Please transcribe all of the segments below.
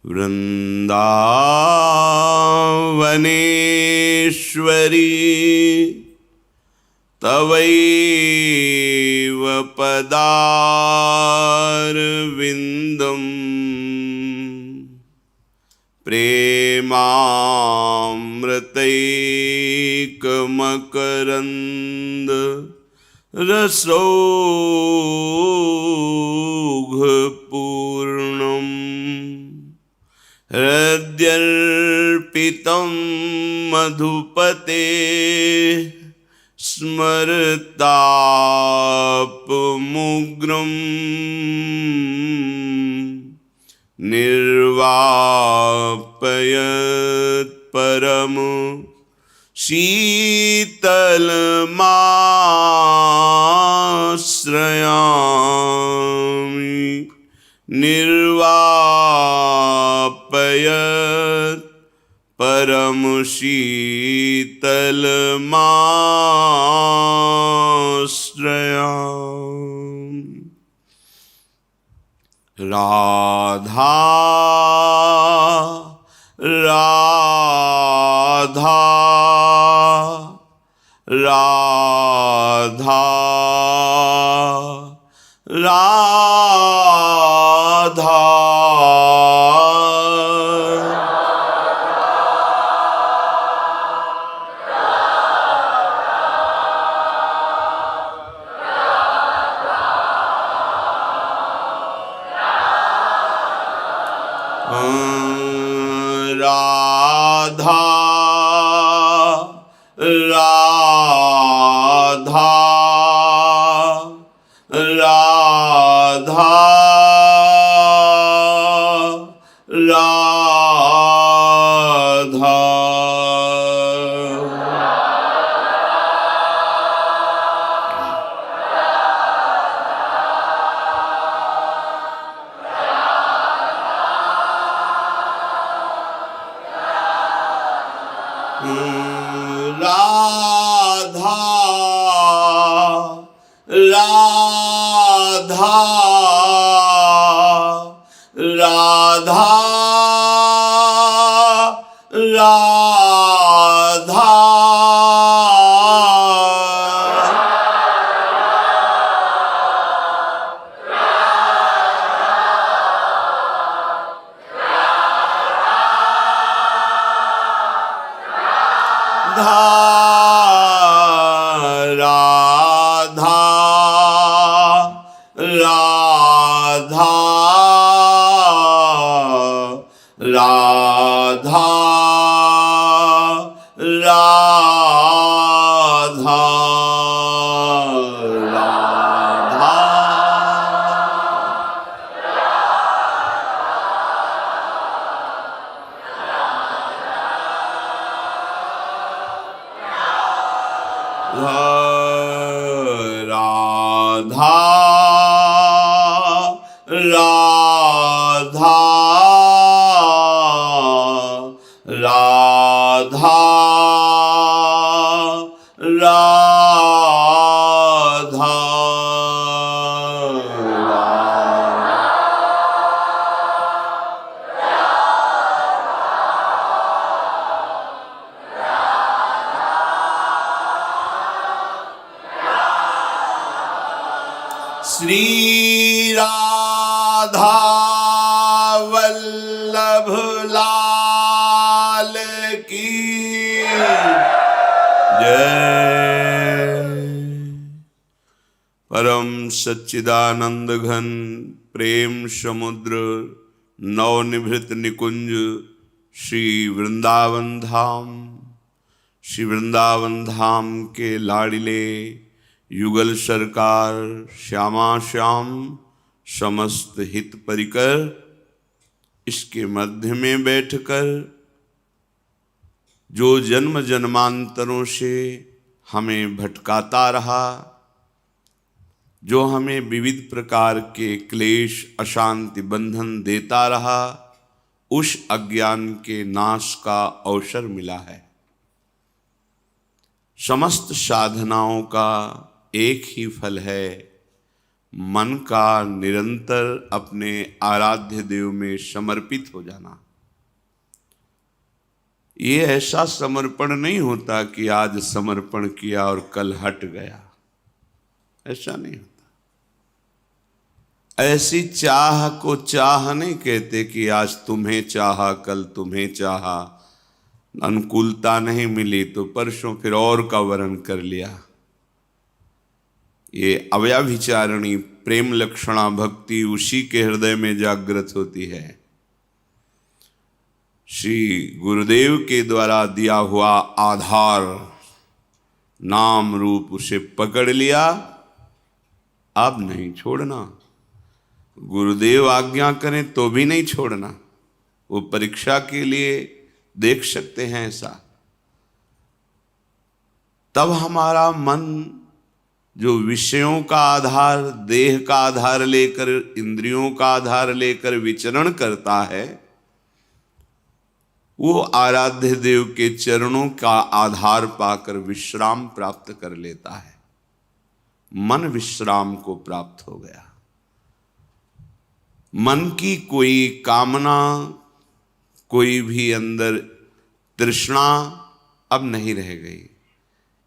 वृन्दावनेश्वरी तवैव पदारविन्दं प्रेमामृतैकमकरन्द रसौघपूर्णम् हृद्यर्पितं मधुपते स्मरतापमुग्रं निर्वापयत् परम शीतलमाश्रयामि निर्वापयत् परम शीतलमाश्रयामि। राधा राधा राधा राधा राधा राधा राधा राधा राधा राधा राधा राधा राधा राधा राधा राधा राधा राधा श्री राधा वल्लभ लाल की जय। परम सच्चिदानंद घन प्रेम समुद्र नवनिभृत निकुंज श्री वृंदावन धाम के लाडिले युगल सरकार श्यामा श्याम समस्त हित परिकर इसके मध्य में बैठकर जो जन्म जन्मांतरों से हमें भटकाता रहा, जो हमें विविध प्रकार के क्लेश अशांति बंधन देता रहा, उस अज्ञान के नाश का अवसर मिला है। समस्त साधनाओं का एक ही फल है, मन का निरंतर अपने आराध्य देव में समर्पित हो जाना। ये ऐसा समर्पण नहीं होता कि आज समर्पण किया और कल हट गया, ऐसा नहीं होता। ऐसी चाह को चाह नहीं कहते कि आज तुम्हें चाहा कल तुम्हें चाहा, अनुकूलता नहीं मिली तो परसों फिर और का वर्ण कर लिया। ये अव्याभिचारणी प्रेम लक्षणा भक्ति उसी के हृदय में जागृत होती है। श्री गुरुदेव के द्वारा दिया हुआ आधार नाम रूप उसे पकड़ लिया, अब नहीं छोड़ना। गुरुदेव आज्ञा करें तो भी नहीं छोड़ना। वो परीक्षा के लिए देख सकते हैं ऐसा। तब हमारा मन जो विषयों का आधार, देह का आधार लेकर, इंद्रियों का आधार लेकर विचरण करता है, वो आराध्य देव के चरणों का आधार पाकर विश्राम प्राप्त कर लेता है। मन विश्राम को प्राप्त हो गया। मन की कोई कामना, कोई भी अंदर तृष्णा अब नहीं रह गई।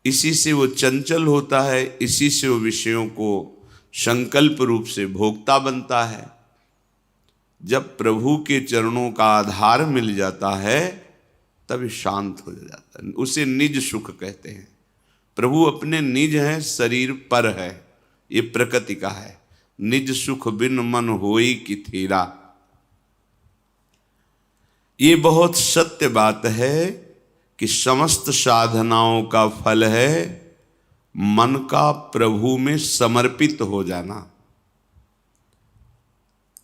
इसी से वो चंचल होता है, इसी से वो विषयों को संकल्प रूप से भोगता बनता है। जब प्रभु के चरणों का आधार मिल जाता है तब शांत हो जाता है। उसे निज सुख कहते हैं। प्रभु अपने निज हैं, शरीर पर है, ये प्रकृति का है। निज सुख बिन मन होई कि थीरा। ये बहुत सत्य बात है कि समस्त साधनाओं का फल है मन का प्रभु में समर्पित हो जाना।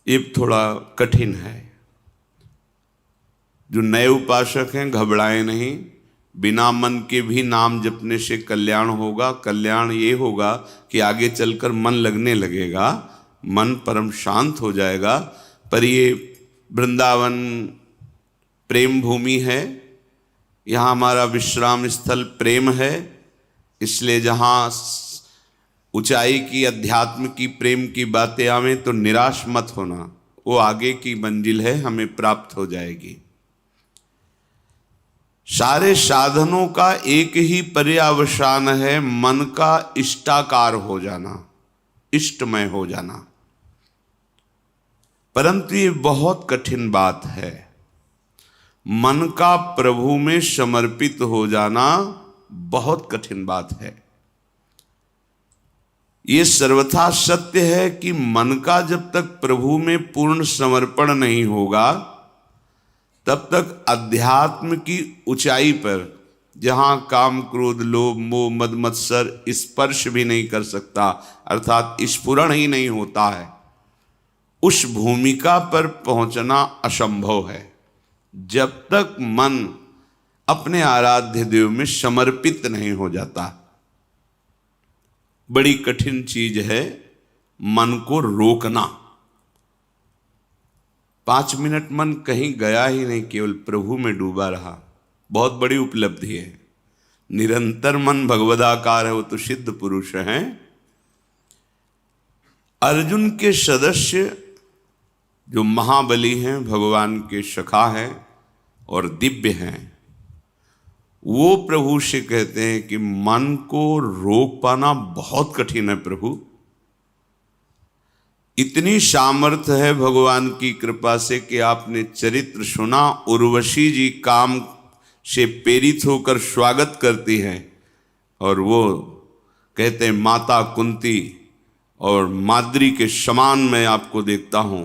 ये थोड़ा कठिन है। जो नए उपासक हैं घबराएं नहीं। बिना मन के भी नाम जपने से कल्याण होगा। कल्याण ये होगा कि आगे चलकर मन लगने लगेगा, मन परम शांत हो जाएगा। पर ये वृंदावन प्रेम भूमि है, यहाँ हमारा विश्राम स्थल प्रेम है। इसलिए जहाँ ऊंचाई की, अध्यात्म की, प्रेम की बातें आवें तो निराश मत होना। वो आगे की मंजिल है, हमें प्राप्त हो जाएगी। सारे साधनों का एक ही पर्यावसान है, मन का इष्टाकार हो जाना, इष्टमय हो जाना। परंतु ये बहुत कठिन बात है। मन का प्रभु में समर्पित हो जाना बहुत कठिन बात है। ये सर्वथा सत्य है कि मन का जब तक प्रभु में पूर्ण समर्पण नहीं होगा तब तक अध्यात्म की ऊंचाई पर, जहां काम क्रोध लोभ मोह मद मत्सर स्पर्श भी नहीं कर सकता, अर्थात स्फुरण ही नहीं होता है, उस भूमिका पर पहुंचना असंभव है जब तक मन अपने आराध्य देव में समर्पित नहीं हो जाता। बड़ी कठिन चीज है मन को रोकना। 5 मिनट मन कहीं गया ही नहीं, केवल प्रभु में डूबा रहा, बहुत बड़ी उपलब्धि है। निरंतर मन भगवदाकार है, वो तो सिद्ध पुरुष हैं। अर्जुन के सदस्य जो महाबली हैं, भगवान के सखा हैं और दिव्य हैं, वो प्रभु से कहते हैं कि मन को रोक पाना बहुत कठिन है प्रभु। इतनी सामर्थ्य है भगवान की कृपा से कि आपने चरित्र सुना, उर्वशी जी काम से प्रेरित होकर स्वागत करती हैं और वो कहते हैं माता कुंती और माद्री के समान मैं आपको देखता हूँ।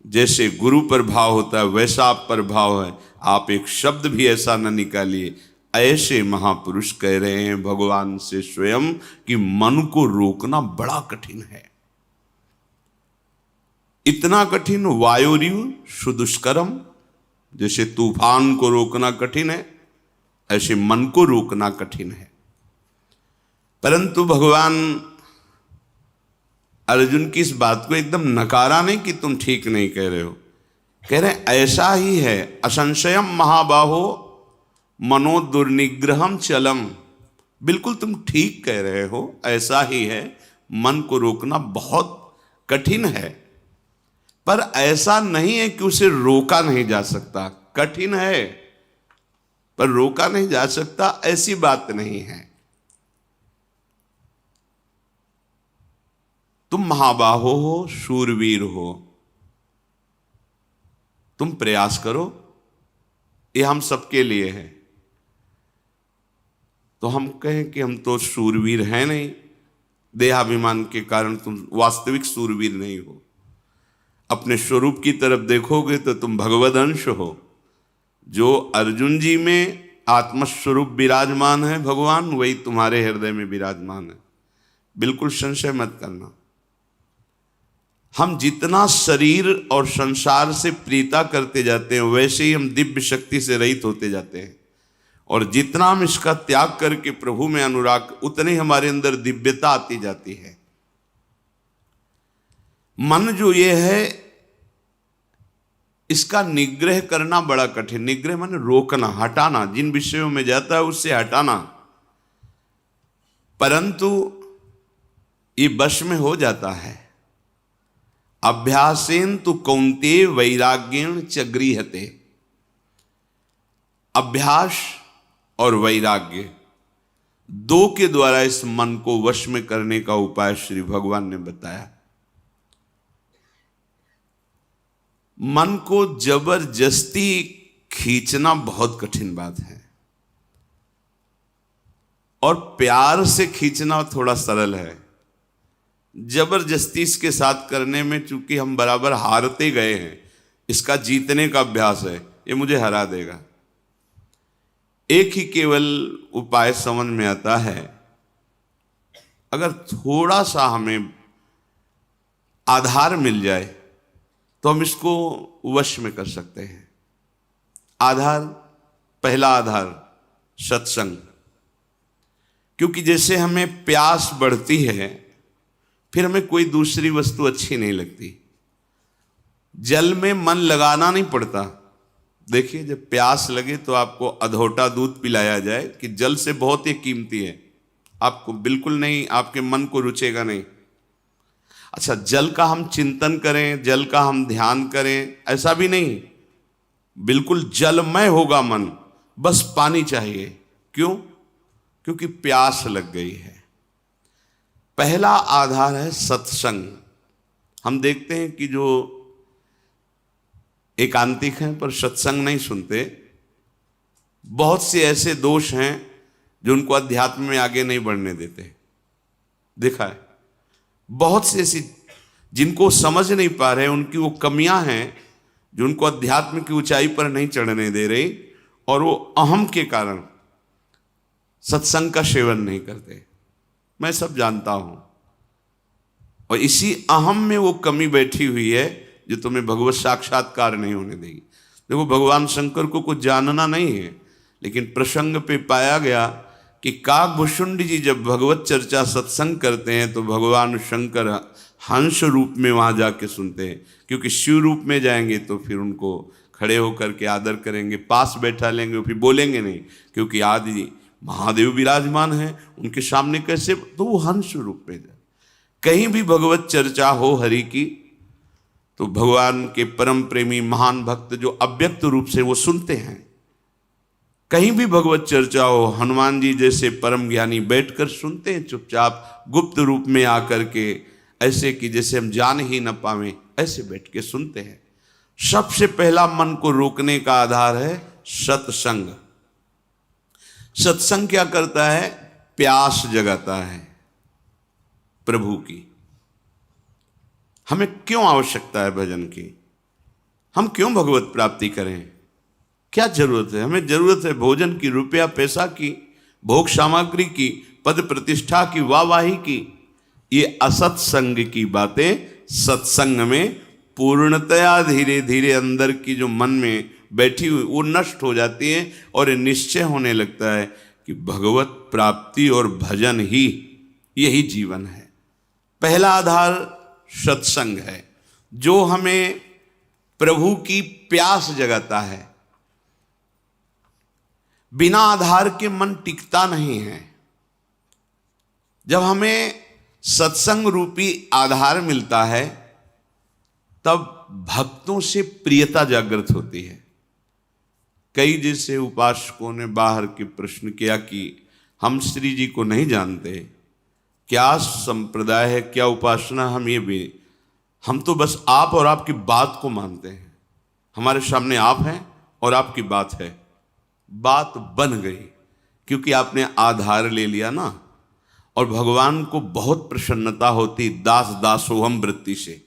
जैसे गुरु पर भाव होता है वैसा आप पर भाव है, आप एक शब्द भी ऐसा न निकालिए। ऐसे महापुरुष कह रहे हैं भगवान से स्वयं कि मन को रोकना बड़ा कठिन है। इतना कठिन वायुरिव सुदुष्करम, जैसे तूफान को रोकना कठिन है ऐसे मन को रोकना कठिन है। परंतु भगवान अर्जुन की इस बात को एकदम नकारा नहीं कि तुम ठीक नहीं कह रहे हो, कह रहे ऐसा ही है। असंशयम महाबाहो मनो दुर्निग्रहम चलम, बिल्कुल तुम ठीक कह रहे हो, ऐसा ही है। मन को रोकना बहुत कठिन है, पर ऐसा नहीं है कि उसे रोका नहीं जा सकता। कठिन है पर रोका नहीं जा सकता, ऐसी बात नहीं है। तुम महाबाहो हो, शूरवीर हो, तुम प्रयास करो, ये हम सबके लिए है। तो हम कहें कि हम तो शूरवीर हैं नहीं, देहाभिमान के कारण तुम वास्तविक शूरवीर नहीं हो। अपने स्वरूप की तरफ देखोगे तो तुम भगवद अंश हो। जो अर्जुन जी में आत्मस्वरूप विराजमान है भगवान, वही तुम्हारे हृदय में विराजमान है, बिल्कुल संशय मत करना। हम जितना शरीर और संसार से प्रीता करते जाते हैं, वैसे ही हम दिव्य शक्ति से रहित होते जाते हैं। और जितना हम इसका त्याग करके प्रभु में अनुराग, उतने ही हमारे अंदर दिव्यता आती जाती है। मन जो ये है, इसका निग्रह करना बड़ा कठिन। निग्रह माने रोकना, हटाना, जिन विषयों में जाता है उससे हटाना। परंतु ये वश में हो जाता है। अभ्यासेन तु कौन्तेय वैराग्येण च गृह्यते। अभ्यास और वैराग्य दो के द्वारा इस मन को वश में करने का उपाय श्री भगवान ने बताया। मन को जबरदस्ती खींचना बहुत कठिन बात है, और प्यार से खींचना थोड़ा सरल है। जबरदस्ती इसके साथ करने में चूंकि हम बराबर हारते गए हैं, इसका जीतने का अभ्यास है, ये मुझे हरा देगा। एक ही केवल उपाय समझ में आता है, अगर थोड़ा सा हमें आधार मिल जाए तो हम इसको वश में कर सकते हैं। आधार, पहला आधार सत्संग। क्योंकि जैसे हमें प्यास बढ़ती है, फिर हमें कोई दूसरी वस्तु अच्छी नहीं लगती। जल में मन लगाना नहीं पड़ता। देखिए, जब प्यास लगे तो आपको अधोटा दूध पिलाया जाए कि जल से बहुत ही कीमती है, आपको बिल्कुल नहीं, आपके मन को रुचेगा नहीं। अच्छा, जल का हम चिंतन करें, जल का हम ध्यान करें, ऐसा भी नहीं, बिल्कुल जलमय होगा मन, बस पानी चाहिए। क्यों? क्योंकि प्यास लग गई है। पहला आधार है सत्संग। हम देखते हैं कि जो एकांतिक हैं पर सत्संग नहीं सुनते, बहुत से ऐसे दोष हैं जो उनको अध्यात्म में आगे नहीं बढ़ने देते। देखा है, बहुत से ऐसी जिनको समझ नहीं पा रहे, उनकी वो कमियां हैं जो उनको अध्यात्म की ऊंचाई पर नहीं चढ़ने दे रही, और वो अहम के कारण सत्संग का सेवन नहीं करते। मैं सब जानता हूं, और इसी अहम में वो कमी बैठी हुई है जो तुम्हें भगवत साक्षात्कार नहीं होने देगी। देखो, भगवान शंकर को कुछ जानना नहीं है, लेकिन प्रसंग पे पाया गया कि काकभूषुंड जी जब भगवत चर्चा सत्संग करते हैं तो भगवान शंकर हंस रूप में वहां जाके सुनते हैं। क्योंकि शिव रूप में जाएंगे तो फिर उनको खड़े होकर के आदर करेंगे, पास बैठा लेंगे, फिर बोलेंगे नहीं, क्योंकि आदि महादेव विराजमान है, उनके सामने कैसे, तो वो हंस रूप में जाए। कहीं भी भगवत चर्चा हो हरि की, तो भगवान के परम प्रेमी महान भक्त जो अव्यक्त रूप से वो सुनते हैं। कहीं भी भगवत चर्चा हो, हनुमान जी जैसे परम ज्ञानी बैठकर सुनते हैं चुपचाप, गुप्त रूप में आकर के, ऐसे कि जैसे हम जान ही न पावें, ऐसे बैठ के सुनते हैं। सबसे पहला मन को रोकने का आधार है सत्संग। सत्संग क्या करता है? प्यास जगाता है प्रभु की। हमें क्यों आवश्यकता है भजन की? हम क्यों भगवत प्राप्ति करें? क्या जरूरत है? हमें जरूरत है भोजन की, रुपया पैसा की, भोग सामग्री की, पद प्रतिष्ठा की, वाहवाही की। ये असत्संग की बातें सत्संग में पूर्णतया धीरे धीरे अंदर की जो मन में बैठी हुई वो नष्ट हो जाती है, और निश्चय होने लगता है कि भगवत प्राप्ति और भजन ही यही जीवन है। पहला आधार सत्संग है, जो हमें प्रभु की प्यास जगाता है। बिना आधार के मन टिकता नहीं है। जब हमें सत्संग रूपी आधार मिलता है, तब भक्तों से प्रियता जागृत होती है। कई जैसे उपासकों ने बाहर के प्रश्न किया कि हम श्री जी को नहीं जानते, क्या संप्रदाय है, क्या उपासना, हम तो बस आप और आपकी बात को मानते हैं। हमारे सामने आप हैं और आपकी बात है, बात बन गई क्योंकि आपने आधार ले लिया ना। और भगवान को बहुत प्रसन्नता होती दास दासोहम वृत्ति से।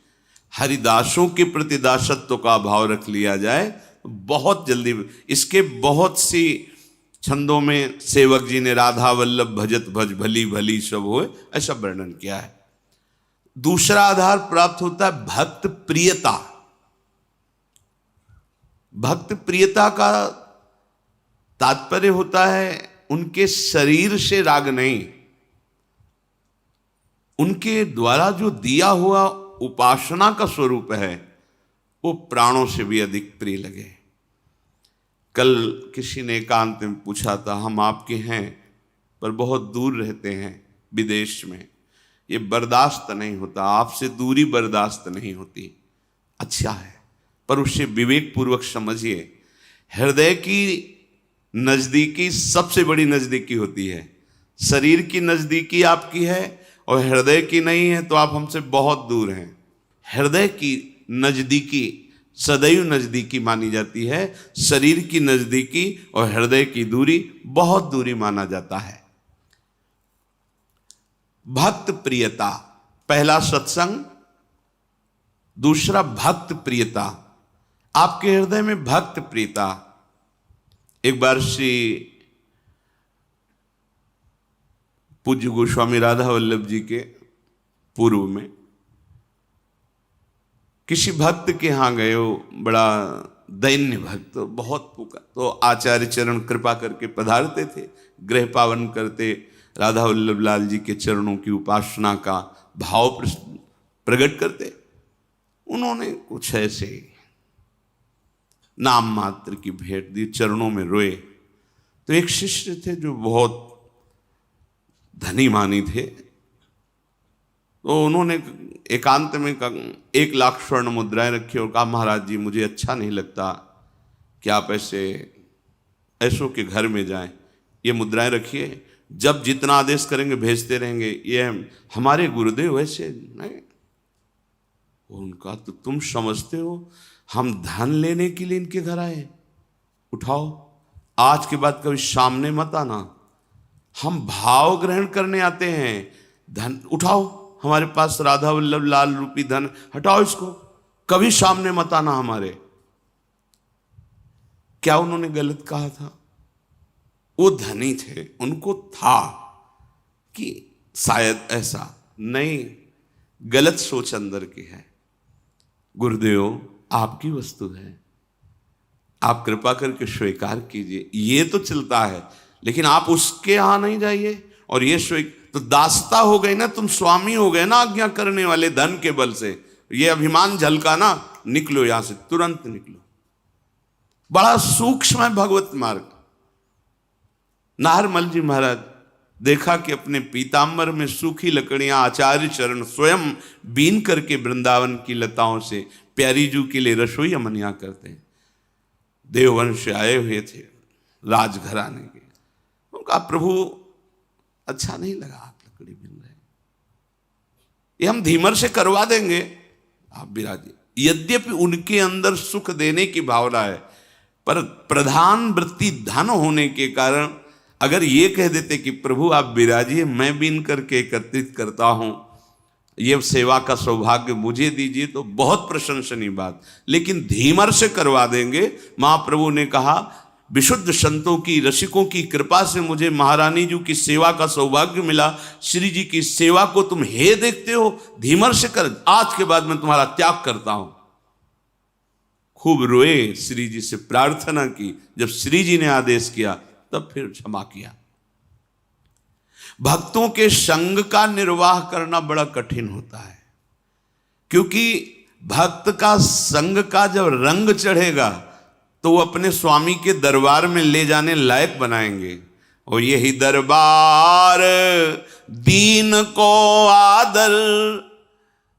हरिदासों के प्रति दासत्व का भाव रख लिया जाए तो बहुत जल्दी। इसके बहुत सी छंदों में सेवक जी ने राधा वल्लभ भजत भज भली भली सब होए, ऐसा वर्णन किया है। दूसरा आधार प्राप्त होता है भक्त प्रियता। भक्त प्रियता का तात्पर्य होता है उनके शरीर से राग नहीं, उनके द्वारा जो दिया हुआ उपासना का स्वरूप है वो प्राणों से भी अधिक प्रिय लगे। कल किसी ने एकांत में पूछा था, हम आपके हैं पर बहुत दूर रहते हैं विदेश में, ये बर्दाश्त नहीं होता, आपसे दूरी बर्दाश्त नहीं होती। अच्छा है, पर उसे विवेक पूर्वक समझिए। हृदय की नजदीकी सबसे बड़ी नजदीकी होती है। शरीर की नजदीकी आपकी है और हृदय की नहीं है तो आप हमसे बहुत दूर हैं। हृदय की नजदीकी सदैव नजदीकी मानी जाती है, शरीर की नजदीकी और हृदय की दूरी बहुत दूरी माना जाता है। भक्त प्रियता, पहला सत्संग, दूसरा भक्त प्रियता। आपके हृदय में भक्त प्रियता। एक बार श्री पूज्य गोस्वामी राधा वल्लभ जी के पूर्व में किसी भक्त के यहाँ गए, हो बड़ा दैन्य भक्त, बहुत पुकार, तो आचार्य चरण कृपा करके पधारते थे, गृह पावन करते, राधा वल्लभ लाल जी के चरणों की उपासना का भाव प्रकट करते। उन्होंने कुछ ऐसे नाम मात्र की भेंट दी, चरणों में रोए। तो एक शिष्य थे जो बहुत धनी मानी थे, तो उन्होंने एकांत में 1 लाख स्वर्ण मुद्राएं रखी और कहा, महाराज जी मुझे अच्छा नहीं लगता कि आप ऐसों के घर में जाएं, ये मुद्राएं रखिए, जब जितना आदेश करेंगे भेजते रहेंगे, ये हमारे गुरुदेव ऐसे नहीं। उनका तो तुम समझते हो हम धन लेने के लिए इनके घर आए, उठाओ, आज के बाद कभी सामने मत आना, हम भाव ग्रहण करने आते हैं, धन उठाओ, हमारे पास राधा वल्लभ लाल रूपी धन, हटाओ इसको, कभी सामने मत आना हमारे। क्या उन्होंने गलत कहा था? वो धनी थे, उनको था कि शायद ऐसा नहीं, गलत सोच अंदर की है। गुरुदेव आपकी वस्तु है, आप कृपा करके स्वीकार कीजिए, ये तो चलता है, लेकिन आप उसके यहां नहीं जाइए। और ये तो दासता हो गई ना, तुम स्वामी हो गए ना आज्ञा करने वाले, धन के बल से ये अभिमान झलका ना, निकलो यहां से, तुरंत निकलो। बड़ा सूक्ष्म है भगवत मार्ग। नाहरमल जी महाराज देखा कि अपने पीताम्बर में सूखी लकड़ियां आचार्य चरण स्वयं बीन करके वृंदावन की लताओं से प्यारी जू के लिए रसोई अमनिया करते हैं। देववंश से आए हुए थे राजघराने के। उनका प्रभु अच्छा नहीं लगा आप लकड़ी बिन रहे, ये हम धीमर से करवा देंगे, आप विराजिए। यद्यपि उनके अंदर सुख देने की भावना है, पर प्रधान वृत्ति धन होने के कारण अगर ये कह देते कि प्रभु आप विराजिए, मैं बीन करके एकत्रित करता हूं, ये सेवा का सौभाग्य मुझे दीजिए, तो बहुत प्रशंसनीय बात। लेकिन धीमर से करवा देंगे। महाप्रभु ने कहा, विशुद्ध संतों की, रसिकों की कृपा से मुझे महारानी जी की सेवा का सौभाग्य मिला, श्री जी की सेवा को तुम हे देखते हो, धीमर से कर, आज के बाद मैं तुम्हारा त्याग करता हूं। खूब रोए, श्री जी से प्रार्थना की, जब श्री जी ने आदेश किया तब फिर क्षमा किया। भक्तों के संग का निर्वाह करना बड़ा कठिन होता है, क्योंकि भक्त का संग का जब रंग चढ़ेगा तो वो अपने स्वामी के दरबार में ले जाने लायक बनाएंगे। और यही दरबार दीन को आदर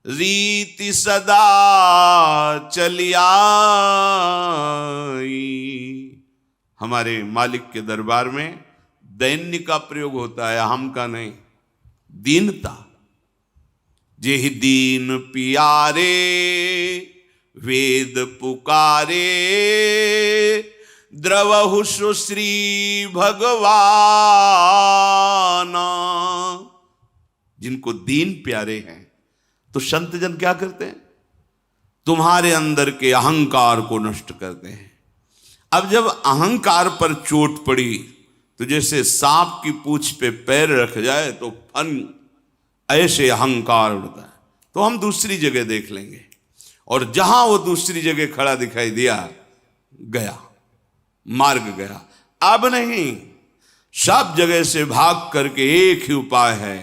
रीति सदा चली आई। हमारे मालिक के दरबार में दैन्य का प्रयोग होता है, हम का नहीं। दीनता, जेहि दीन पियारे वेद पुकारे, द्रवहु सुश्री भगवान। जिनको दीन प्यारे हैं तो संत जन क्या करते हैं? तुम्हारे अंदर के अहंकार को नष्ट करते हैं। अब जब अहंकार पर चोट पड़ी तो जैसे सांप की पूंछ पे पैर रख जाए तो फन, ऐसे अहंकार उड़ता है। तो हम दूसरी जगह देख लेंगे, और जहां वो दूसरी जगह खड़ा दिखाई दिया, गया मार्ग गया। अब नहीं, सब जगह से भाग करके एक ही उपाय है,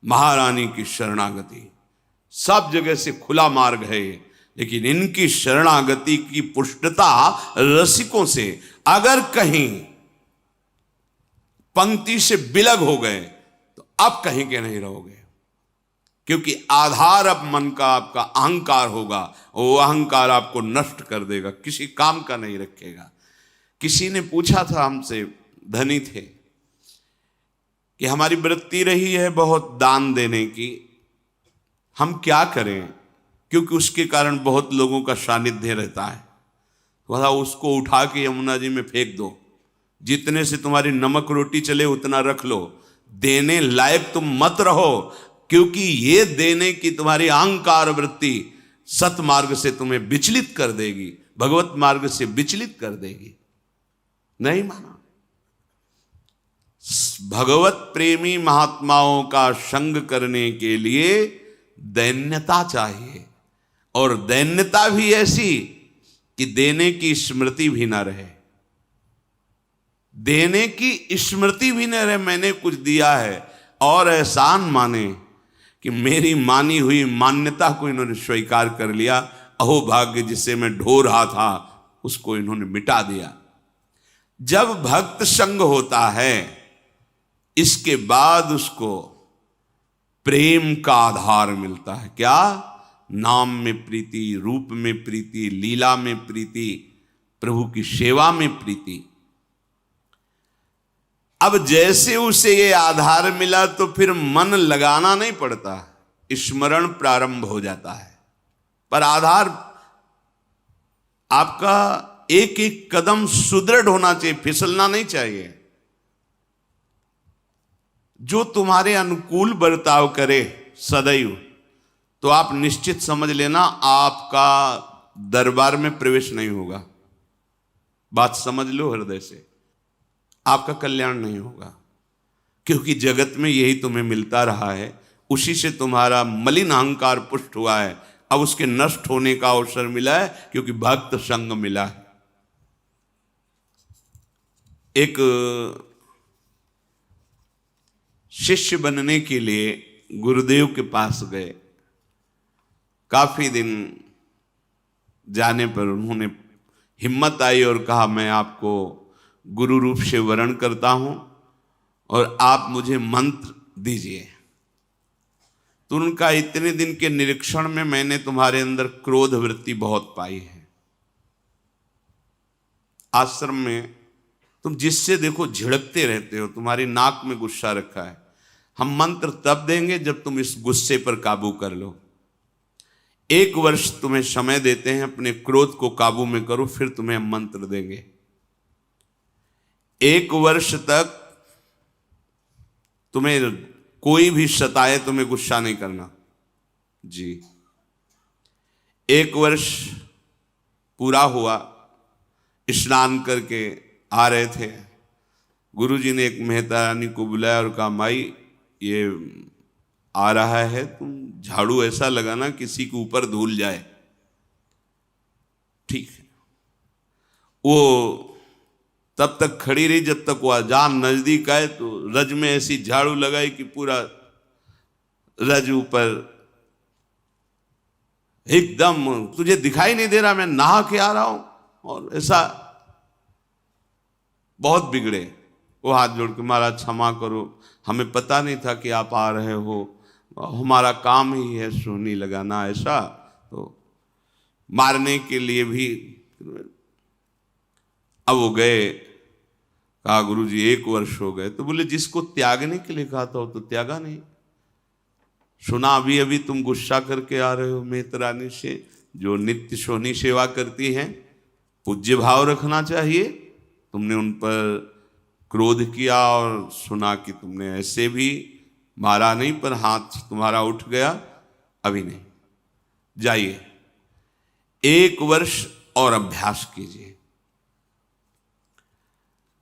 महारानी की शरणागति। सब जगह से खुला मार्ग है, लेकिन इनकी शरणागति की पुष्टता रसिकों से। अगर कहीं पंक्ति से बिलग हो गए तो अब कहीं के नहीं रहोगे, क्योंकि आधार अब मन का आपका अहंकार होगा। वो अहंकार आपको नष्ट कर देगा, किसी काम का नहीं रखेगा। किसी ने पूछा था हमसे, धनी थे, कि हमारी वृत्ति रही है बहुत दान देने की, हम क्या करें? क्योंकि उसके कारण बहुत लोगों का सानिध्य रहता है। वह उसको उठा के यमुना जी में फेंक दो, जितने से तुम्हारी नमक रोटी चले उतना रख लो। देने लायक तुम मत रहो, क्योंकि ये देने की तुम्हारी अहंकार वृत्ति सतमार्ग से तुम्हें विचलित कर देगी, भगवत मार्ग से विचलित कर देगी। नहीं माना। भगवत प्रेमी महात्माओं का संग करने के लिए दैन्यता चाहिए, और दैन्यता भी ऐसी कि देने की स्मृति भी ना रहे। देने की स्मृति भी न रहे, मैंने कुछ दिया है, और एहसान माने कि मेरी मानी हुई मान्यता को इन्होंने स्वीकार कर लिया। अहो भाग्य, जिसे मैं ढो रहा था उसको इन्होंने मिटा दिया। जब भक्त संग होता है, इसके बाद उसको प्रेम का आधार मिलता है। क्या? नाम में प्रीति, रूप में प्रीति, लीला में प्रीति, प्रभु की सेवा में प्रीति। अब जैसे उसे ये आधार मिला तो फिर मन लगाना नहीं पड़ता, स्मरण प्रारंभ हो जाता है। पर आधार आपका एक एक कदम सुदृढ़ होना चाहिए, फिसलना नहीं चाहिए। जो तुम्हारे अनुकूल बर्ताव करे सदैव, तो आप निश्चित समझ लेना आपका दरबार में प्रवेश नहीं होगा। बात समझ लो हृदय से, आपका कल्याण नहीं होगा, क्योंकि जगत में यही तुम्हें मिलता रहा है, उसी से तुम्हारा मलिन अहंकार पुष्ट हुआ है। अब उसके नष्ट होने का अवसर मिला है, क्योंकि भक्त संग मिला है। एक शिष्य बनने के लिए गुरुदेव के पास गए। काफी दिन जाने पर उन्होंने हिम्मत आई और कहा, मैं आपको गुरु रूप से वरण करता हूं और आप मुझे मंत्र दीजिए। तो उनका, इतने दिन के निरीक्षण में मैंने तुम्हारे अंदर क्रोध वृत्ति बहुत पाई है। आश्रम में तुम जिससे देखो झिड़कते रहते हो, तुम्हारी नाक में गुस्सा रखा है। हम मंत्र तब देंगे जब तुम इस गुस्से पर काबू कर लो। 1 वर्ष तुम्हें समय देते हैं, अपने क्रोध को काबू में करो, फिर तुम्हें हम मंत्र देंगे। 1 वर्ष तक तुम्हें कोई भी सताए, तुम्हें गुस्सा नहीं करना जी। 1 वर्ष पूरा हुआ, स्नान करके आ रहे थे, गुरुजी ने एक मेहता रानी को बुलाया और कहा, माई ये आ रहा है, तुम झाड़ू ऐसा लगाना किसी के ऊपर धूल जाए। ठीक है। वो तब तक खड़ी रही जब तक वो अजान नजदीक आए, तो रज में ऐसी झाड़ू लगाई कि पूरा रज ऊपर एकदम, तुझे दिखाई नहीं दे रहा मैं नहा के आ रहा हूं। और ऐसा बहुत बिगड़े। वो हाथ जोड़ के महाराज क्षमा करो, हमें पता नहीं था कि आप आ रहे हो, हमारा काम ही है सोहनी लगाना, ऐसा। तो मारने के लिए भी अब वो गए, कहा गुरुजी 1 वर्ष हो गए। तो बोले जिसको त्यागने के लिए कहा था वो तो त्यागा नहीं। सुना अभी अभी तुम गुस्सा करके आ रहे हो मेहतरानी से, जो नित्य सोहनी सेवा करती हैं, पूज्य भाव रखना चाहिए। तुमने उन पर क्रोध किया और सुना कि तुमने ऐसे भी मारा नहीं, पर हाथ तुम्हारा उठ गया, अभी नहीं, जाइए 1 वर्ष और अभ्यास कीजिए।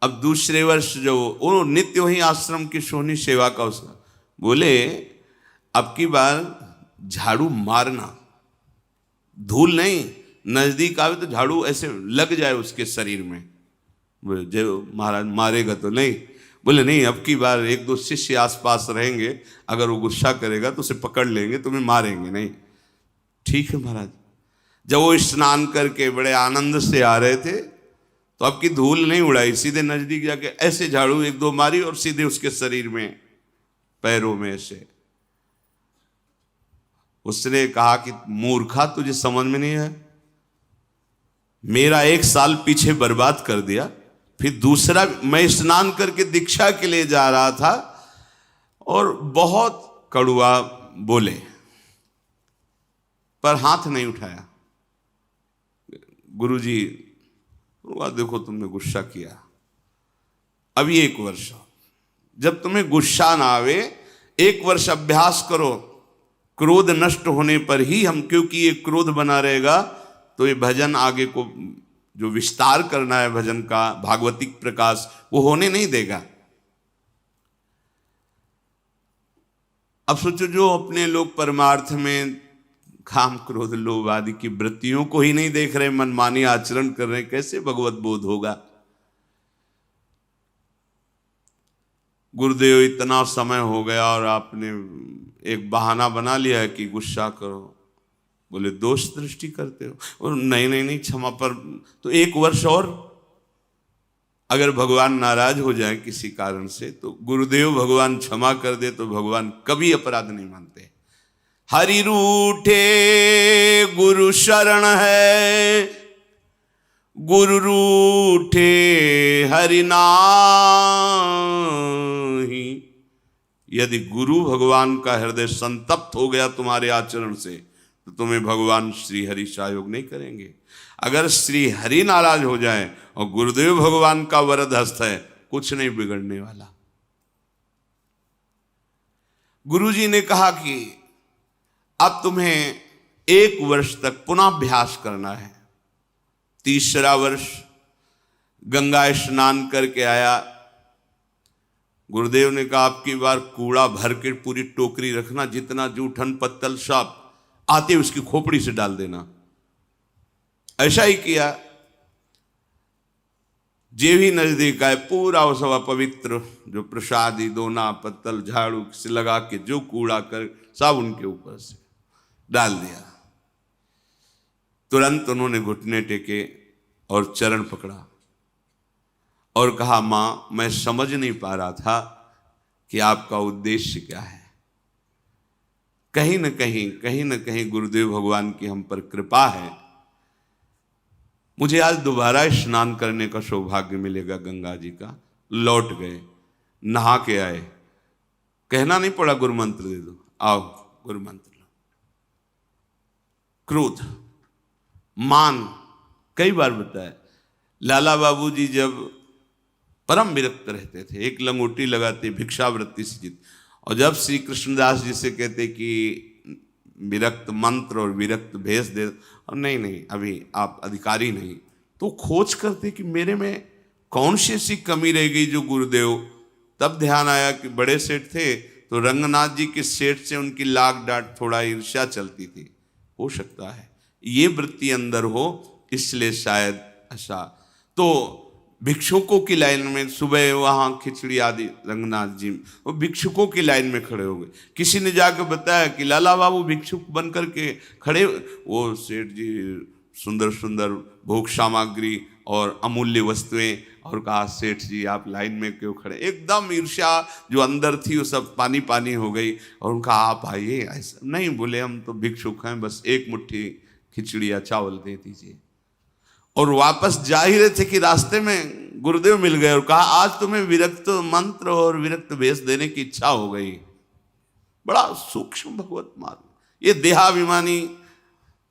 अब दूसरे वर्ष जो वो नित्य वही आश्रम की सोहनी सेवा का उसका, बोले अब की बार झाड़ू मारना, धूल नहीं, नजदीक आवे तो झाड़ू ऐसे लग जाए उसके शरीर में। बोले जो महाराज मारेगा तो नहीं, बोले नहीं अब की बार 1-2 शिष्य आसपास रहेंगे, अगर वो गुस्सा करेगा तो उसे पकड़ लेंगे, तुम्हें मारेंगे नहीं। ठीक है महाराज। जब वो स्नान करके बड़े आनंद से आ रहे थे तो अब की धूल नहीं उड़ाई, सीधे नजदीक जाके ऐसे झाड़ू 1-2 मारी और सीधे उसके शरीर में, पैरों में ऐसे। उसने कहा कि मूर्खा, तुझे समझ में नहीं है, मेरा 1 साल पीछे बर्बाद कर दिया, फिर दूसरा मैं स्नान करके दीक्षा के लिए जा रहा था और बहुत कड़वा बोले, पर हाथ नहीं उठाया। गुरुजी देखो तुमने गुस्सा किया, अभी 1 वर्ष, जब तुम्हें गुस्सा ना आवे 1 वर्ष अभ्यास करो, क्रोध नष्ट होने पर ही हम, क्योंकि ये क्रोध बना रहेगा तो ये भजन आगे को जो विस्तार करना है भजन का, भागवतिक प्रकाश, वो होने नहीं देगा। अब सोचो जो अपने लोग परमार्थ में काम क्रोध लोभ आदि की वृत्तियों को ही नहीं देख रहे, मनमानी आचरण कर रहे, कैसे भगवत बोध होगा। गुरुदेव इतना समय हो गया और आपने एक बहाना बना लिया है कि गुस्सा करो। बोले दोष दृष्टि करते हो, और नहीं नहीं नहीं क्षमा, पर तो 1 वर्ष और, अगर भगवान नाराज हो जाए किसी कारण से तो गुरुदेव भगवान क्षमा कर दे तो भगवान कभी अपराध नहीं मानते। हरि रूठे गुरु शरण है, गुरु रूठे हरि नाहि। यदि गुरु भगवान का हृदय संतप्त हो गया तुम्हारे आचरण से तो तुम्हें भगवान श्री हरि सहयोग नहीं करेंगे। अगर श्री हरि नाराज हो जाए और गुरुदेव भगवान का वरद हस्त है, कुछ नहीं बिगड़ने वाला। गुरुजी ने कहा कि अब तुम्हें 1 वर्ष तक पुनः अभ्यास करना है। 3रा वर्ष गंगा स्नान करके आया। गुरुदेव ने कहा आपकी बार कूड़ा भर के पूरी टोकरी रखना, जितना जूठन पत्तल सब आते उसकी खोपड़ी से डाल देना। ऐसा ही किया। जे भी नजदीक आए पूरा वो सब पवित्र जो प्रसादी दोना पत्तल झाड़ू से लगा के जो कूड़ा कर सब उनके ऊपर से डाल दिया। तुरंत उन्होंने घुटने टेके और चरण पकड़ा और कहा माँ मैं समझ नहीं पा रहा था कि आपका उद्देश्य क्या है। कहीं न कहीं गुरुदेव भगवान की हम पर कृपा है। मुझे आज दोबारा स्नान करने का सौभाग्य मिलेगा गंगा जी का। लौट गए, नहा के आए, कहना नहीं पड़ा गुरु मंत्र दे दो, आओ गुरु मंत्र लो। क्रोध मान कई बार बताया। लाला बाबू जी जब परम विरक्त रहते थे, एक लंगोटी लगाते भिक्षावृत्ति से जीत, और जब श्री कृष्णदास जी से कहते कि विरक्त मंत्र और विरक्त भेष दे, और नहीं अभी आप अधिकारी नहीं, तो खोज करते कि मेरे में कौन सी ऐसी कमी रह गई जो गुरुदेव। तब ध्यान आया कि बड़े सेठ थे तो रंगनाथ जी के सेठ से उनकी लाग डांट थोड़ा ईर्ष्या चलती थी, हो सकता है ये वृत्ति अंदर हो, इसलिए शायद ऐसा। तो भिक्षुकों की लाइन में सुबह वहाँ खिचड़ी आदि रंगनाथ जी वो भिक्षुकों की लाइन में खड़े हो गए। किसी ने जाकर बताया कि लाला बाबू भिक्षुक बन करके खड़े, वो सेठ जी सुंदर सुंदर भोग सामग्री और अमूल्य वस्तुएं और कहा सेठ जी आप लाइन में क्यों खड़े। एकदम ईर्ष्या जो अंदर थी वो सब पानी पानी हो गई। और उनका आप आइए। ऐसा नहीं, बोले हम तो भिक्षुक हैं, बस एक मुट्ठी खिचड़ी या चावल दे दीजिए। और वापस जा ही रहे थे कि रास्ते में गुरुदेव मिल गए और कहा आज तुम्हें विरक्त मंत्र और विरक्त वेश देने की इच्छा हो गई। बड़ा सूक्ष्म भगवत मार्ग। ये देहाभिमानी,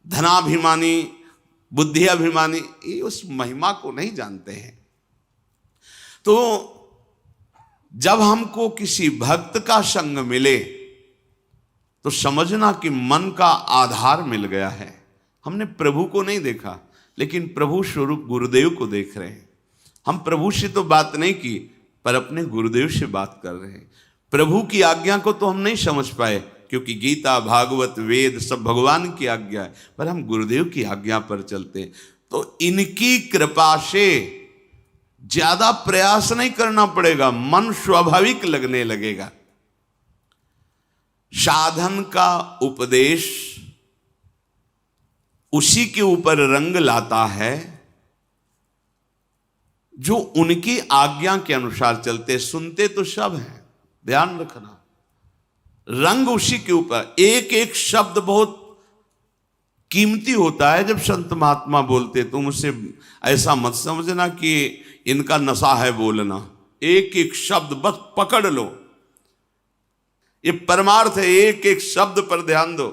धनाभिमानी, बुद्धियाभिमानी ये उस महिमा को नहीं जानते हैं। तो जब हमको किसी भक्त का संग मिले तो समझना कि मन का आधार मिल गया है। हमने प्रभु को नहीं देखा, लेकिन प्रभु स्वरूप गुरुदेव को देख रहे हैं। हम प्रभु से तो बात नहीं की, पर अपने गुरुदेव से बात कर रहे हैं। प्रभु की आज्ञा को तो हम नहीं समझ पाए, क्योंकि गीता, भागवत, वेद सब भगवान की आज्ञा है, पर हम गुरुदेव की आज्ञा पर चलते हैं। तो इनकी कृपा से ज्यादा प्रयास नहीं करना पड़ेगा, मन स्वाभाविक लगने लगेगा। साधन का उपदेश उसी के ऊपर रंग लाता है जो उनकी आज्ञा के अनुसार चलते। सुनते तो सब हैं, ध्यान रखना, रंग उसी के ऊपर। एक एक शब्द बहुत कीमती होता है। जब संत महात्मा बोलते तुम उसे ऐसा मत समझना कि इनका नशा है बोलना। एक एक शब्द बस पकड़ लो, ये परमार्थ है। एक एक शब्द पर ध्यान दो।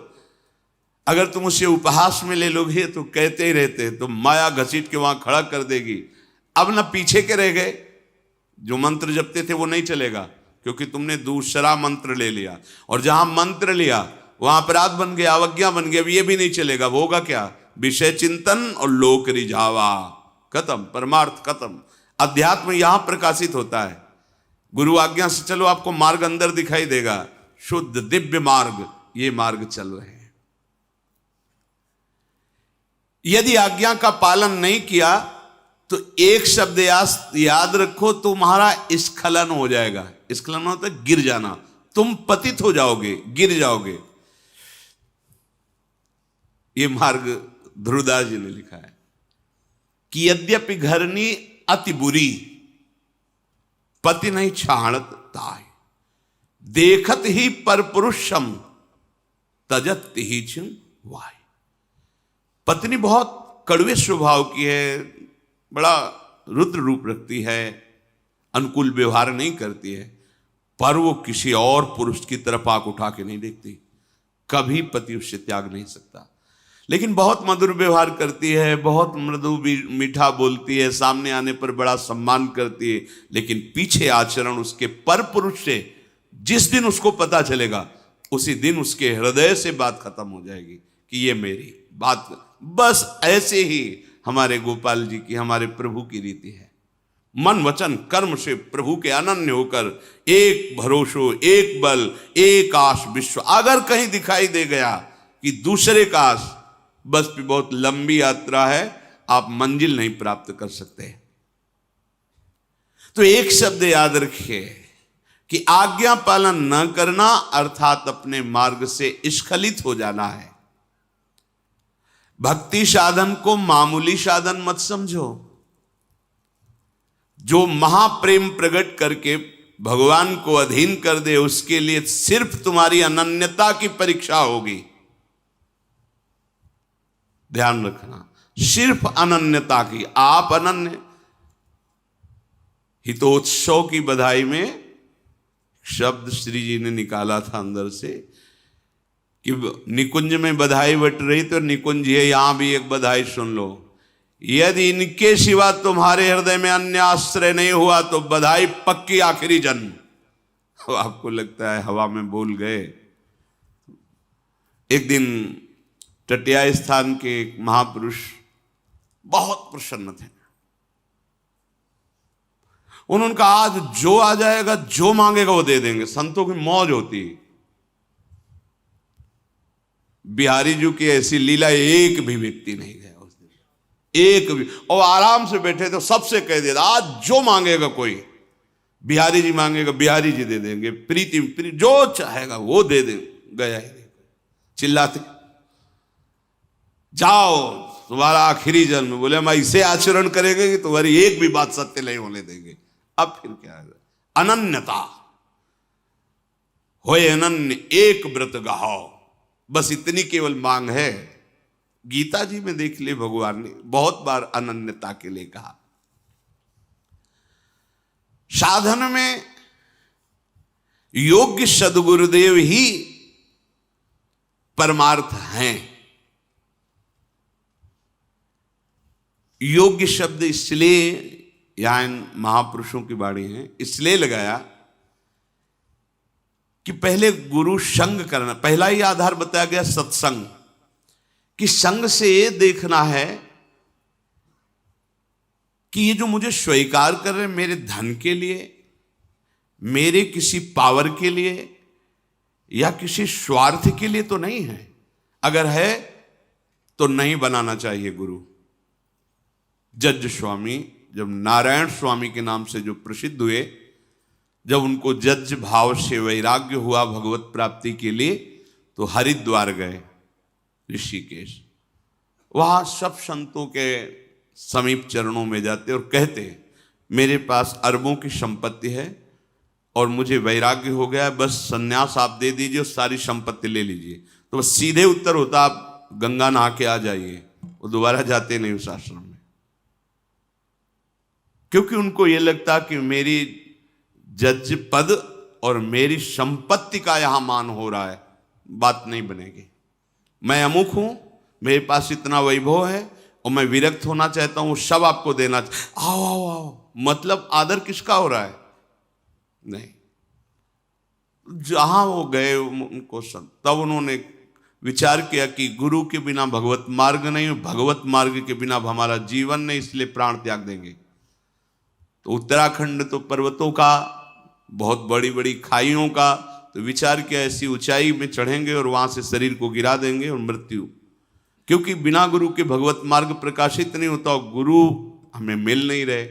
अगर तुम उसे उपहास में ले लोगे तो कहते ही रहते, तो माया घसीट के वहां खड़ा कर देगी। अब ना पीछे के रह गए, जो मंत्र जपते थे वो नहीं चलेगा, क्योंकि तुमने दूसरा मंत्र ले लिया। और जहां मंत्र लिया वहां अपराध बन गया, अवज्ञा बन गया। अब ये भी नहीं चलेगा। वो होगा क्या? विषय चिंतन और लोक रिझावा। खत्म, परमार्थ खत्म। अध्यात्म यहां प्रकाशित होता है। गुरु आज्ञा से चलो, आपको मार्ग अंदर दिखाई देगा, शुद्ध दिव्य मार्ग। ये मार्ग चल रहे हैं। यदि आज्ञा का पालन नहीं किया तो एक शब्द याद रखो, तुम्हारा स्खलन हो जाएगा। स्खलन होता है गिर जाना, तुम पतित हो जाओगे, गिर जाओगे। ये मार्ग ध्रुवदास जी ने लिखा है कि यद्यपि घरनी अति बुरी, पति नहीं छाणत ताय, देखत ही पर पुरुषम तजत ही छिन वाय। पत्नी बहुत कड़वे स्वभाव की है, बड़ा रुद्र रूप रखती है, अनुकूल व्यवहार नहीं करती है, पर वो किसी और पुरुष की तरफ आंख उठा के नहीं देखती। कभी पति उससे त्याग नहीं सकता। लेकिन बहुत मधुर व्यवहार करती है, बहुत मृदु मीठा बोलती है, सामने आने पर बड़ा सम्मान करती है, लेकिन पीछे आचरण उसके पर पुरुष से जिस दिन उसको पता चलेगा, उसी दिन उसके हृदय से बात खत्म हो जाएगी कि ये मेरी बात। बस ऐसे ही हमारे गोपाल जी की, हमारे प्रभु की रीति है। मन वचन कर्म से प्रभु के अनन्य होकर एक भरोसो, एक बल, एक आश विश्व। अगर कहीं दिखाई दे गया कि दूसरे का आश, बस भी बहुत लंबी यात्रा है, आप मंजिल नहीं प्राप्त कर सकते। तो एक शब्द याद रखिए कि आज्ञा पालन न करना अर्थात अपने मार्ग से स्खलित हो जाना है। भक्ति साधन को मामूली साधन मत समझो। जो महाप्रेम प्रकट करके भगवान को अधीन कर दे, उसके लिए सिर्फ तुम्हारी अनन्यता की परीक्षा होगी। ध्यान रखना, सिर्फ अनन्यता की। आप अनन्य। हितोत्सव की बधाई में शब्द श्री जी ने निकाला था अंदर से कि निकुंज में बधाई बट रही तो निकुंज है, यहां भी एक बधाई सुन लो। यदि इनके सिवा तुम्हारे हृदय में अन्य आश्रय नहीं हुआ तो बधाई पक्की आखिरी जन्म। तो आपको लगता है हवा में बोल गए। एक दिन टटिया स्थान के एक महापुरुष बहुत प्रसन्न थे। उन्होंने कहा आज जो आ जाएगा, जो मांगेगा वो दे देंगे। संतों की मौज होती है। बिहारी जी की ऐसी लीला, एक भी व्यक्ति नहीं गया उस दिन, एक भी। और आराम से बैठे थे, सबसे कह दिया आज जो मांगेगा कोई, बिहारी जी मांगेगा बिहारी जी दे देंगे, प्रीति जो चाहेगा वो दे देंगे। गया ही नहीं, चिल्लाते जाओ तुम्हारा आखिरी जन्म। बोले हम ऐसे आचरण करेंगे कि तुम्हारी एक भी बात सत्य नहीं होने देंगे। अब फिर क्या है? अनन्यता होए अनन्य एक व्रत गाहो, बस इतनी केवल मांग है। गीता जी में देख ले, भगवान ने बहुत बार अनन्यता के लिए कहा। साधन में योग्य सद्गुरुदेव ही परमार्थ हैं। योग्य शब्द इसलिए यहां महापुरुषों की वाणी है इसलिए लगाया कि पहले गुरु संग करना, पहला ही आधार बताया गया सत्संग, कि संग से ये देखना है कि ये जो मुझे स्वीकार कर रहे हैं मेरे धन के लिए, मेरे किसी पावर के लिए या किसी स्वार्थ के लिए तो नहीं है। अगर है तो नहीं बनाना चाहिए गुरु। जज स्वामी जब नारायण स्वामी के नाम से जो प्रसिद्ध हुए, जब उनको जज भाव से वैराग्य हुआ भगवत प्राप्ति के लिए, तो हरिद्वार गए, ऋषिकेश। वहां सब संतों के समीप चरणों में जाते और कहते मेरे पास अरबों की संपत्ति है और मुझे वैराग्य हो गया, बस सन्यास आप दे दीजिए और सारी संपत्ति ले लीजिए। तो बस सीधे उत्तर होता आप गंगा नहा के आ जाइए। वो दोबारा जाते नहीं उस आश्रम में, क्योंकि उनको ये लगता कि मेरी जज पद और मेरी संपत्ति का यहां मान हो रहा है, बात नहीं बनेगी। मैं अमुक हूं, मेरे पास इतना वैभव है और मैं विरक्त होना चाहता हूं, सब आपको देना। आओ आओ आओ, मतलब आदर किसका हो रहा है? नहीं। जहां वो गए उनको तब उन्होंने विचार किया कि गुरु के बिना भगवत मार्ग नहीं, भगवत मार्ग के बिना हमारा जीवन नहीं, इसलिए प्राण त्याग देंगे। तो उत्तराखंड तो पर्वतों का, बहुत बड़ी बड़ी खाइयों का, तो विचार किया ऐसी ऊंचाई में चढ़ेंगे और वहां से शरीर को गिरा देंगे और मृत्यु, क्योंकि बिना गुरु के भगवत मार्ग प्रकाशित नहीं होता और गुरु हमें मिल नहीं रहे।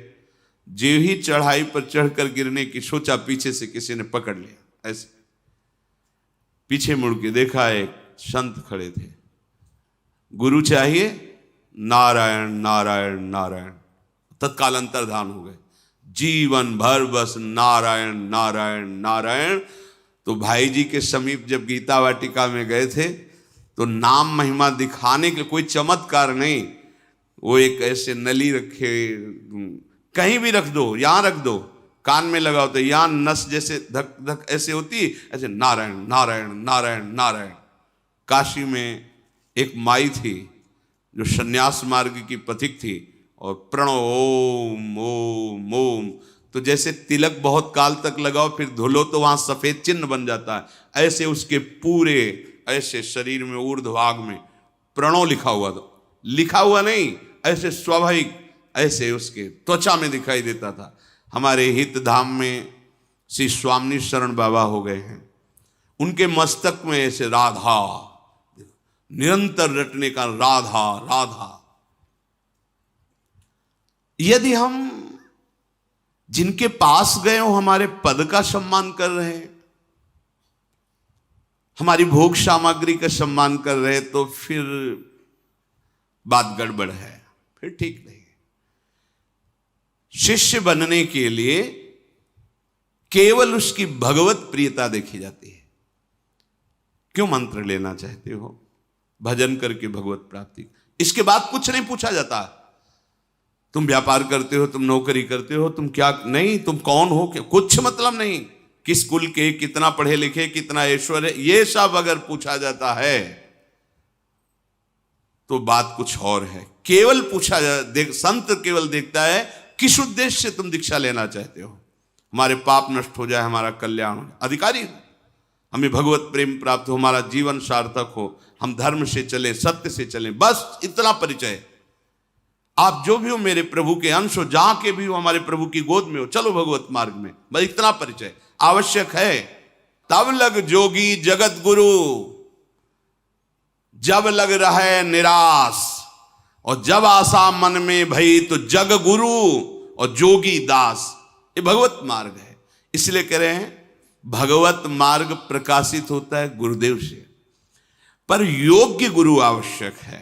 जो ही चढ़ाई पर चढ़कर गिरने की सोचा, पीछे से किसी ने पकड़ लिया। ऐसे पीछे मुड़ के देखा, एक संत खड़े थे। गुरु चाहिए, नारायण नारायण नारायण, तत्काल अंतर्धान हो गए। जीवन भर बस नारायण नारायण नारायण। तो भाई जी के समीप जब गीता वाटिका में गए थे तो नाम महिमा दिखाने के कोई चमत्कार नहीं, वो एक ऐसे नली रखे, कहीं भी रख दो, यहां रख दो, कान में लगाओ तो यहां नस जैसे धक धक ऐसे होती, ऐसे नारायण नारायण नारायण नारायण। काशी में एक माई थी जो सन्यास मार्ग की पथिक थी, और प्रणो ओम ओम ओम, तो जैसे तिलक बहुत काल तक लगाओ फिर धुलो तो वहां सफेद चिन्ह बन जाता है, ऐसे उसके पूरे ऐसे शरीर में ऊर्ध्वभाग में प्रणो लिखा हुआ था। लिखा हुआ नहीं, ऐसे स्वाभाविक ऐसे उसके त्वचा में दिखाई देता था। हमारे हित धाम में श्री स्वामी शरण बाबा हो गए हैं, उनके मस्तक में ऐसे राधा निरंतर रटने का, राधा राधा। यदि हम जिनके पास गए हो हमारे पद का सम्मान कर रहे हैं, हमारी भोग सामग्री का सम्मान कर रहे हैं, तो फिर बात गड़बड़ है, फिर ठीक नहीं। शिष्य बनने के लिए केवल उसकी भगवत प्रियता देखी जाती है। क्यों मंत्र लेना चाहते हो? भजन करके भगवत प्राप्ति, इसके बाद कुछ नहीं पूछा जाता। तुम व्यापार करते हो, तुम नौकरी करते हो, तुम क्या नहीं, तुम कौन हो, क्या, कुछ मतलब नहीं। किस कुल के, कितना पढ़े लिखे, कितना ऐश्वर्य, ये सब अगर पूछा जाता है तो बात कुछ और है। केवल पूछा संत केवल देखता है किस उद्देश्य से तुम दीक्षा लेना चाहते हो। हमारे पाप नष्ट हो जाए, हमारा कल्याण हो, अधिकारी हो, हमें भगवत प्रेम प्राप्त हो, हमारा जीवन सार्थक हो, हम धर्म से चले, सत्य से चले, बस इतना परिचय। आप जो भी हो मेरे प्रभु के अंश हो, जहां के भी हो हमारे प्रभु की गोद में हो, चलो भगवत मार्ग में, बस इतना परिचय आवश्यक है। तब लग जोगी जगत गुरु, जब लग रहे निराश, और जब आशा मन में भई तो जग गुरु और जोगी दास। ये भगवत मार्ग है। इसलिए कह रहे हैं भगवत मार्ग प्रकाशित होता है गुरुदेव से, पर योग्य गुरु आवश्यक है।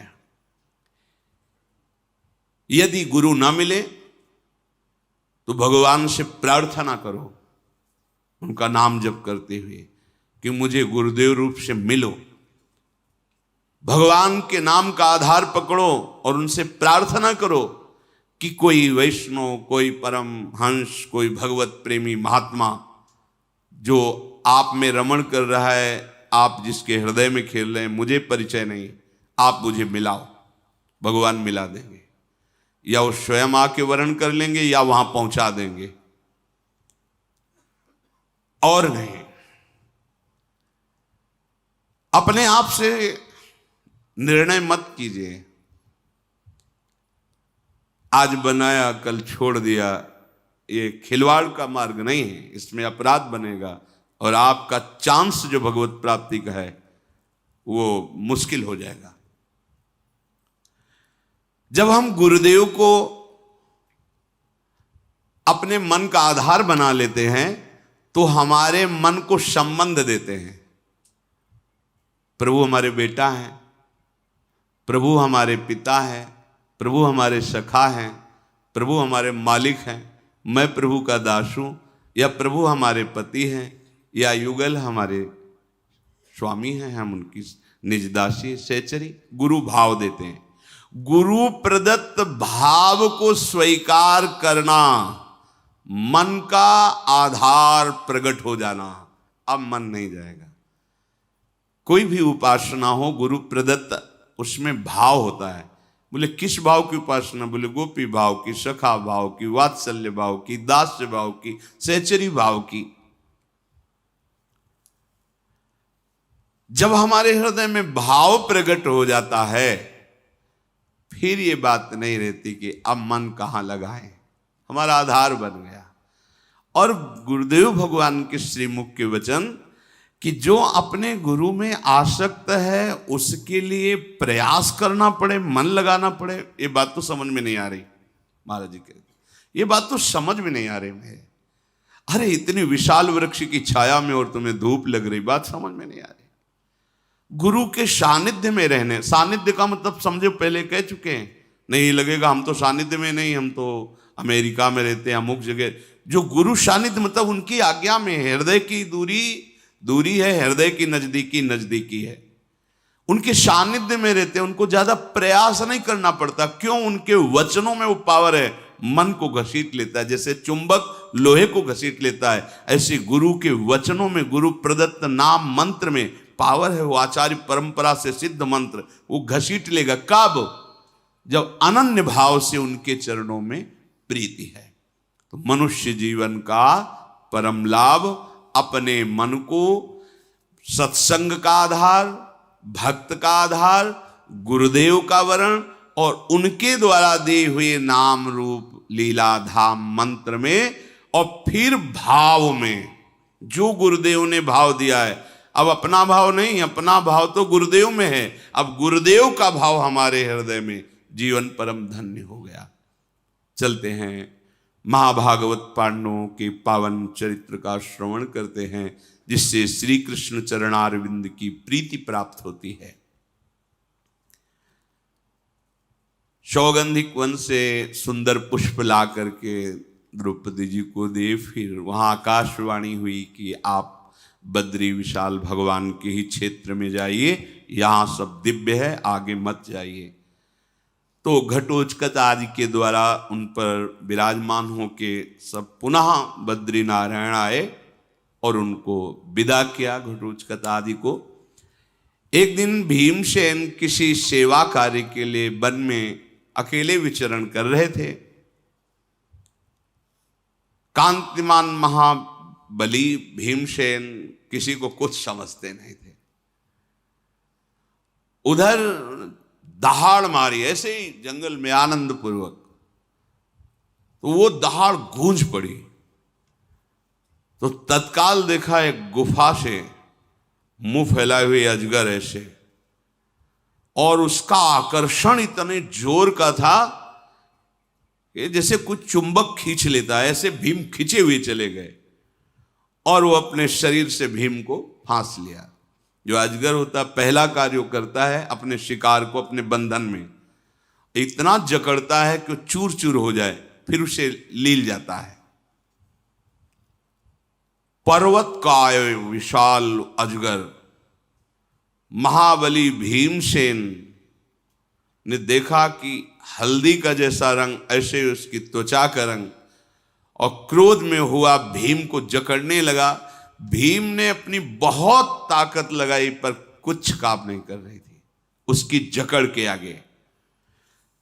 यदि गुरु ना मिले तो भगवान से प्रार्थना करो, उनका नाम जप करते हुए कि मुझे गुरुदेव रूप से मिलो। भगवान के नाम का आधार पकड़ो और उनसे प्रार्थना करो कि कोई वैष्णव, कोई परम हंस, कोई भगवत प्रेमी महात्मा जो आप में रमण कर रहा है, आप जिसके हृदय में खेल रहे हैं, मुझे परिचय नहीं, आप मुझे मिलाओ। भगवान मिला देंगे, या वो स्वयं आके वर्ण कर लेंगे या वहां पहुंचा देंगे, और नहीं। अपने आप से निर्णय मत कीजिए, आज बनाया कल छोड़ दिया, ये खिलवाड़ का मार्ग नहीं है, इसमें अपराध बनेगा और आपका चांस जो भगवत प्राप्ति का है वो मुश्किल हो जाएगा। जब हम गुरुदेव को अपने मन का आधार बना लेते हैं तो हमारे मन को संबंध देते हैं। प्रभु हमारे बेटा हैं, प्रभु हमारे पिता हैं, प्रभु हमारे सखा हैं, प्रभु हमारे मालिक हैं, मैं प्रभु का दास हूं, या प्रभु हमारे पति हैं, या युगल हमारे स्वामी हैं, हम उनकी निज दासी सहचरी। गुरु भाव देते हैं। गुरु प्रदत्त भाव को स्वीकार करना, मन का आधार प्रकट हो जाना। अब मन नहीं जाएगा। कोई भी उपासना हो गुरु प्रदत्त, उसमें भाव होता है। बोले किस भाव की उपासना? बोले गोपी भाव की, सखा भाव की, वात्सल्य भाव की, दास्य भाव की, सहचरी भाव की। जब हमारे हृदय में भाव प्रकट हो जाता है फिर ये बात नहीं रहती कि अब मन कहां लगाएं, हमारा आधार बन गया। और गुरुदेव भगवान के श्रीमुख के वचन कि जो अपने गुरु में आसक्त है उसके लिए प्रयास करना पड़े, मन लगाना पड़े, ये बात तो समझ में नहीं आ रही। महाराज जी कहते ये बात तो समझ में नहीं आ रही है। अरे इतनी विशाल वृक्ष की छाया में और तुम्हें धूप लग रही, बात समझ में नहीं आ रही। गुरु के सानिध्य में रहने, सानिध्य का मतलब समझो, पहले कह चुके हैं, नहीं लगेगा हम तो सानिध्य में नहीं, हम तो अमेरिका में रहते हैं अमुक जगह। जो गुरु सानिध्य मतलब उनकी आज्ञा में, हृदय की दूरी है, हृदय की नजदीकी है। उनके सानिध्य में रहते हैं, उनको ज्यादा प्रयास नहीं करना पड़ता। क्यों? उनके वचनों में वो पावर है, मन को घसीट लेता है। जैसे चुंबक लोहे को घसीट लेता है, ऐसे गुरु के वचनों में, गुरु प्रदत्त नाम मंत्र में पावर है। वो आचार्य परंपरा से सिद्ध मंत्र वो घसीट लेगा। कब? जब अनन्य भाव से उनके चरणों में प्रीति है। तो मनुष्य जीवन का परम लाभ अपने मन को सत्संग का आधार, भक्त का आधार, गुरुदेव का वर्ण और उनके द्वारा दिए हुए नाम रूप लीला धाम मंत्र में, और फिर भाव में जो गुरुदेव ने भाव दिया है। अब अपना भाव नहीं, अपना भाव तो गुरुदेव में है। अब गुरुदेव का भाव हमारे हृदय में, जीवन परम धन्य हो गया। चलते हैं महाभागवत पांडवों के पावन चरित्र का श्रवण करते हैं, जिससे श्री कृष्ण चरणारविंद की प्रीति प्राप्त होती है। सौगंधिक वन से सुंदर पुष्प ला करके द्रौपदी जी को दे, फिर वहां आकाशवाणी हुई कि आप बद्री विशाल भगवान के ही क्षेत्र में जाइए, यहां सब दिव्य है, आगे मत जाइए। तो घटोत्कच आदि के द्वारा उन पर विराजमान होके सब पुनः बद्री नारायण आए और उनको विदा किया, घटोत्कच आदि को। एक दिन भीमसेन किसी सेवा कार्य के लिए वन में अकेले विचरण कर रहे थे। कांतिमान महाबली भीमसेन किसी को कुछ समझते नहीं थे। उधर दहाड़ मारी ऐसे ही जंगल में आनंद पूर्वक, तो वो दहाड़ गूंज पड़ी। तो तत्काल देखा एक गुफा से मुंह फैलाए हुए अजगर ऐसे, और उसका आकर्षण इतने जोर का था कि जैसे कुछ चुंबक खींच लेता है, ऐसे भीम खींचे हुए चले गए और वो अपने शरीर से भीम को फांस लिया। जो अजगर होता है पहला कार्य करता है अपने शिकार को अपने बंधन में, इतना जकड़ता है कि वो चूर चूर हो जाए, फिर उसे लील जाता है। पर्वत काय विशाल अजगर, महाबली भीमसेन ने देखा कि हल्दी का जैसा रंग, ऐसे उसकी त्वचा का रंग, और क्रोध में हुआ भीम को जकड़ने लगा। भीम ने अपनी बहुत ताकत लगाई पर कुछ काम नहीं कर रही थी उसकी जकड़ के आगे।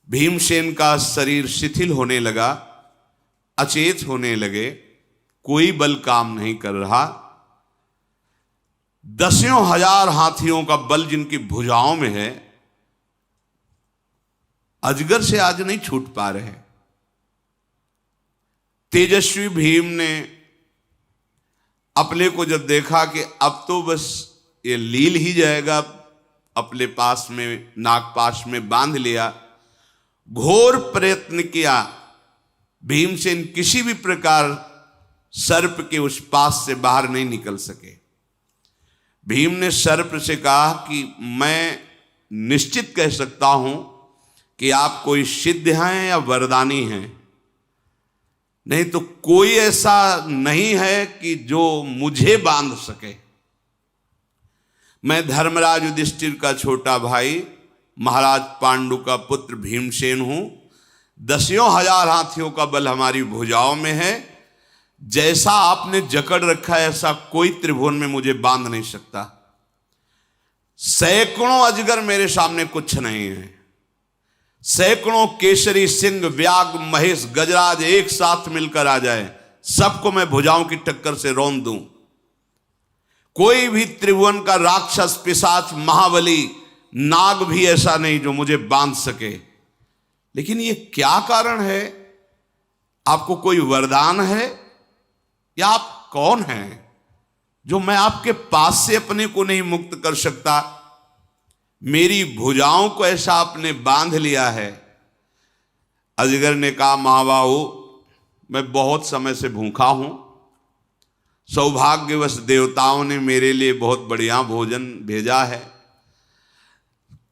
भीमसेन का शरीर शिथिल होने लगा, अचेत होने लगे, कोई बल काम नहीं कर रहा। 10,000 हाथियों का बल जिनकी भुजाओं में है, अजगर से आज नहीं छूट पा रहे। तेजस्वी भीम ने अपने को जब देखा कि अब तो बस ये लील ही जाएगा, अपने पास में नागपाश में बांध लिया। घोर प्रयत्न किया, भीमसेन किसी भी प्रकार सर्प के उस पास से बाहर नहीं निकल सके। भीम ने सर्प से कहा कि मैं निश्चित कह सकता हूं कि आप कोई सिद्ध हैं या वरदानी हैं, नहीं तो कोई ऐसा नहीं है कि जो मुझे बांध सके। मैं धर्मराज युधिष्ठिर का छोटा भाई, महाराज पांडु का पुत्र भीमसेन हूं। 10,000 हाथियों का बल हमारी भुजाओं में है। जैसा आपने जकड़ रखा है ऐसा कोई त्रिभुवन में मुझे बांध नहीं सकता। सैकड़ों अजगर मेरे सामने कुछ नहीं है। सैकड़ों केसरी, सिंह, व्याघ्र, महेश, गजराज एक साथ मिलकर आ जाए, सबको मैं भुजाओं की टक्कर से रौंद दूं। कोई भी त्रिभुवन का राक्षस, पिशाच, महाबली, नाग भी ऐसा नहीं जो मुझे बांध सके। लेकिन ये क्या कारण है? आपको कोई वरदान है या आप कौन हैं जो मैं आपके पास से अपने को नहीं मुक्त कर सकता? मेरी भुजाओं को ऐसा आपने बांध लिया है। अजगर ने कहा, महाबाहु, मैं बहुत समय से भूखा हूं। सौभाग्यवश देवताओं ने मेरे लिए बहुत बढ़िया भोजन भेजा है।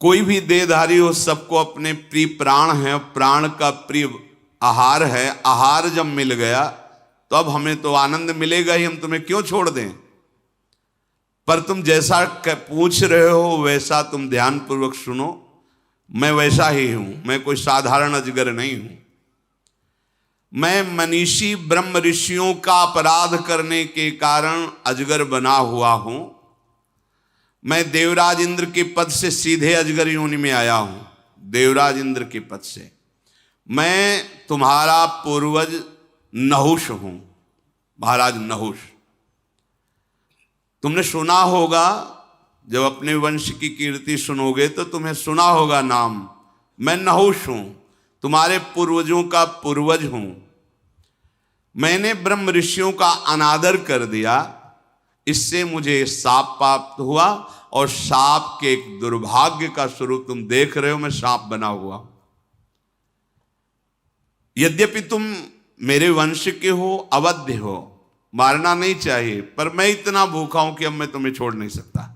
कोई भी देहधारी हो, सबको अपने प्रिय प्राण है, प्राण का प्रिय आहार है। आहार जब मिल गया तो अब हमें तो आनंद मिलेगा ही, हम तुम्हें क्यों छोड़ दें? पर तुम जैसा पूछ रहे हो वैसा तुम ध्यान पूर्वक सुनो। मैं वैसा ही हूं, मैं कोई साधारण अजगर नहीं हूं। मैं मनीषी ब्रह्म ऋषियों का अपराध करने के कारण अजगर बना हुआ हूं। मैं देवराज इंद्र के पद से सीधे अजगर योनि में आया हूं। देवराज इंद्र के पद से मैं तुम्हारा पूर्वज नहुष हूं, महाराज नहुष। तुमने सुना होगा, जब अपने वंश की कीर्ति सुनोगे तो तुम्हें सुना होगा नाम। मैं नहुष हूं, तुम्हारे पूर्वजों का पूर्वज हूं। मैंने ब्रह्म ऋषियों का अनादर कर दिया, इससे मुझे शाप प्राप्त हुआ, और शाप के एक दुर्भाग्य का स्वरूप तुम देख रहे हो। मैं सांप बना हुआ। यद्यपि तुम मेरे वंश के हो, अवध्य हो, मारना नहीं चाहिए, पर मैं इतना भूखा हूं कि अब मैं तुम्हें छोड़ नहीं सकता।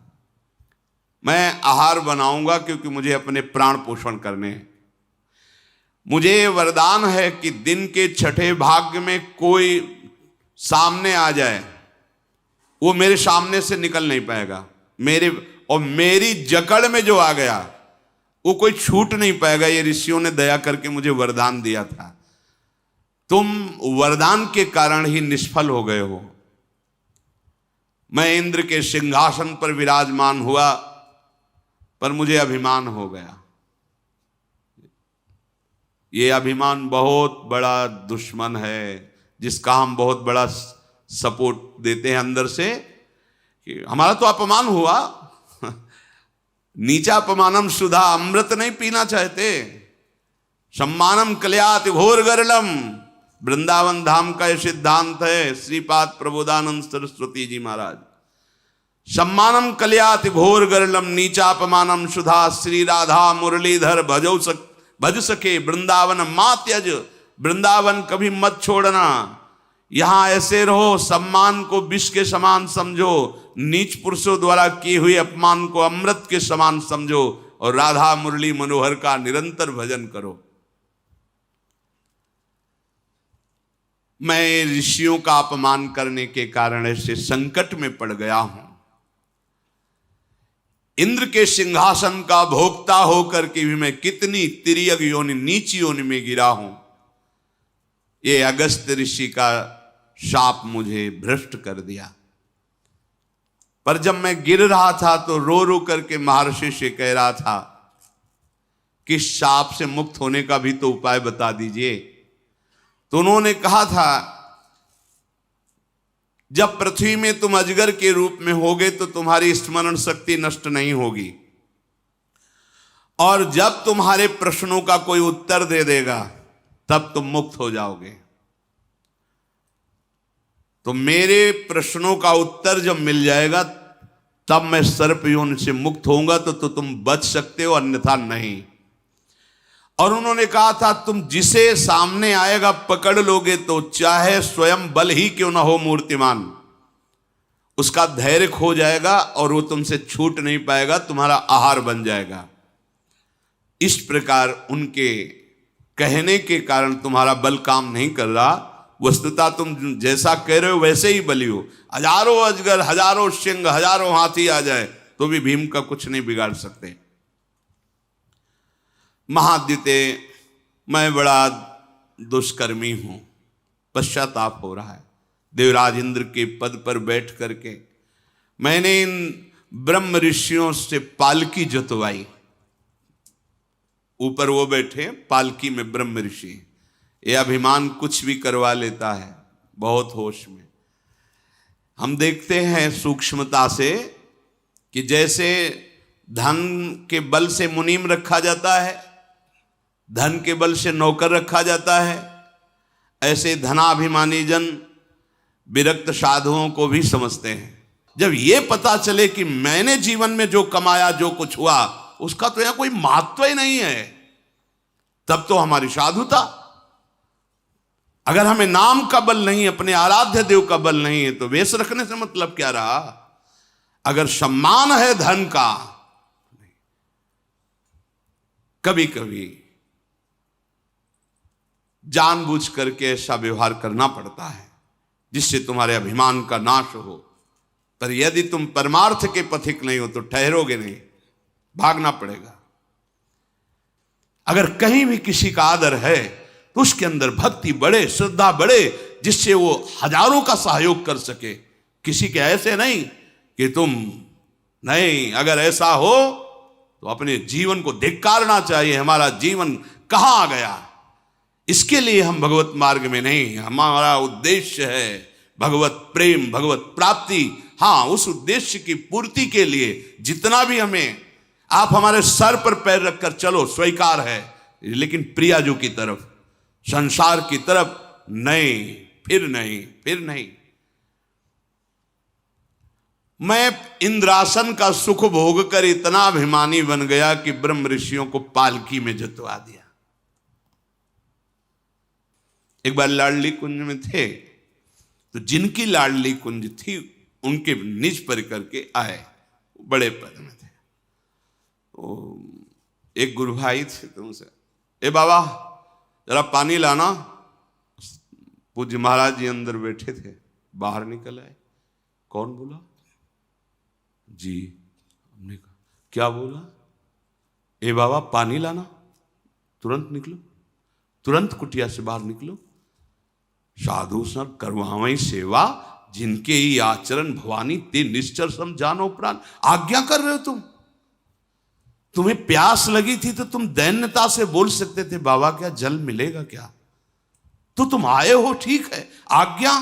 मैं आहार बनाऊंगा क्योंकि मुझे अपने प्राण पोषण करने हैं। मुझे वरदान है कि दिन के छठे भाग में कोई सामने आ जाए, वो मेरे सामने से निकल नहीं पाएगा। मेरी जकड़ में जो आ गया वो कोई छूट नहीं पाएगा। ये ऋषियों ने दया करके मुझे वरदान दिया था। तुम वरदान के कारण ही निष्फल हो गए हो। मैं इंद्र के सिंहासन पर विराजमान हुआ, पर मुझे अभिमान हो गया। ये अभिमान बहुत बड़ा दुश्मन है, जिसका हम बहुत बड़ा सपोर्ट देते हैं अंदर से कि हमारा तो अपमान हुआ। नीचा अपमानम सुधा, अमृत नहीं पीना चाहते। सम्मानम कल्याति घोर गरलम, वृंदावन धाम का यह सिद्धांत है श्रीपाद प्रबोधानंद सरस्वती जी महाराज। सम्मानम कल्याति घोर गरलम, नीचापमानम सुधा, श्री राधा मुरलीधर भज सके वृंदावन मां त्यज। वृंदावन कभी मत छोड़ना, यहां ऐसे रहो। सम्मान को विष के समान समझो, नीच पुरुषों द्वारा किए हुए अपमान को अमृत के समान समझो। और राधा मुरली मनोहर का निरंतर भजन करो। मैं ऋषियों का अपमान करने के कारण ऐसे संकट में पड़ गया हूं। इंद्र के सिंहासन का भोक्ता होकर के भी मैं कितनी तिर्यक योनि, नीच योनि में गिरा हूं। ये अगस्त ऋषि का शाप मुझे भ्रष्ट कर दिया। पर जब मैं गिर रहा था तो रो रो करके महर्षि से कह रहा था कि शाप से मुक्त होने का भी तो उपाय बता दीजिए। तो उन्होंने कहा था, जब पृथ्वी में तुम अजगर के रूप में होगे तो तुम्हारी स्मरण शक्ति नष्ट नहीं होगी, और जब तुम्हारे प्रश्नों का कोई उत्तर दे देगा तब तुम मुक्त हो जाओगे। तो मेरे प्रश्नों का उत्तर जब मिल जाएगा तब मैं सर्प योनि से मुक्त होऊंगा, तो तुम बच सकते हो, अन्यथा नहीं। और उन्होंने कहा था, तुम जिसे सामने आएगा पकड़ लोगे तो चाहे स्वयं बल ही क्यों ना हो मूर्तिमान, उसका धैर्य खो जाएगा और वो तुमसे छूट नहीं पाएगा, तुम्हारा आहार बन जाएगा। इस प्रकार उनके कहने के कारण तुम्हारा बल काम नहीं कर रहा। वस्तुतः तुम जैसा कह रहे हो वैसे ही बली हो। हजारों अजगर, हजारों सिंह, हजारों हाथी आ जाए तो भी भीम का कुछ नहीं बिगाड़ सकते। महाद्युते, मैं बड़ा दुष्कर्मी हूं, पश्चाताप हो रहा है। देवराज इंद्र के पद पर बैठ करके मैंने इन ब्रह्म ऋषियों से पालकी जुतवाई। ऊपर वो बैठे, पालकी में ब्रह्म ऋषि। ये अभिमान कुछ भी करवा लेता है, बहुत होश में। हम देखते हैं सूक्ष्मता से कि जैसे धन के बल से मुनीम रखा जाता है, धन के बल से नौकर रखा जाता है, ऐसे धनाभिमानी जन विरक्त साधुओं को भी समझते हैं। जब ये पता चले कि मैंने जीवन में जो कमाया, जो कुछ हुआ, उसका तो यहां कोई महत्व ही नहीं है, तब तो हमारी साधुता। अगर हमें नाम का बल नहीं, अपने आराध्य देव का बल नहीं है, तो वेश रखने से मतलब क्या रहा। अगर सम्मान है धन का, कभी कभी जानबूझ करके ऐसा व्यवहार करना पड़ता है जिससे तुम्हारे अभिमान का नाश हो। पर यदि तुम परमार्थ के पथिक नहीं हो तो ठहरोगे नहीं, भागना पड़ेगा। अगर कहीं भी किसी का आदर है तो उसके अंदर भक्ति बढ़े, श्रद्धा बढ़े, जिससे वो हजारों का सहयोग कर सके। किसी के ऐसे नहीं कि तुम नहीं। अगर ऐसा हो तो अपने जीवन को धिक्कारना चाहिए। हमारा जीवन कहां आ गया, इसके लिए हम भगवत मार्ग में नहीं। हमारा उद्देश्य है भगवत प्रेम, भगवत प्राप्ति। हाँ, उस उद्देश्य की पूर्ति के लिए जितना भी हमें, आप हमारे सर पर पैर रखकर चलो, स्वीकार है, लेकिन प्रियाजू की तरफ, संसार की तरफ नहीं, फिर नहीं, फिर नहीं। मैं इंद्रासन का सुख भोग कर इतना अभिमानी बन गया कि ब्रह्म ऋषियों को पालकी में जुतवा दिया। एक बार लाडली कुंज में थे, तो जिनकी लाडली कुंज थी उनके निज परिकर के आए, बड़े पद में थे। तो एक गुरु भाई थे, तो उनसे, ए बाबा जरा पानी लाना। पूज्य महाराज जी अंदर बैठे थे, बाहर निकल आए। कौन बोला? जी। हमने कहा क्या बोला? ए बाबा पानी लाना। तुरंत निकलो, तुरंत कुटिया से बाहर निकलो। साधु संत करवावई सेवा, जिनके ही आचरण भवानी ते निश्चर सम जानो प्राण। आज्ञा कर रहे हो तुम। तुम्हें प्यास लगी थी तो तुम दैन्यता से बोल सकते थे, बाबा क्या जल मिलेगा क्या? तो तुम आए हो, ठीक है, आज्ञा,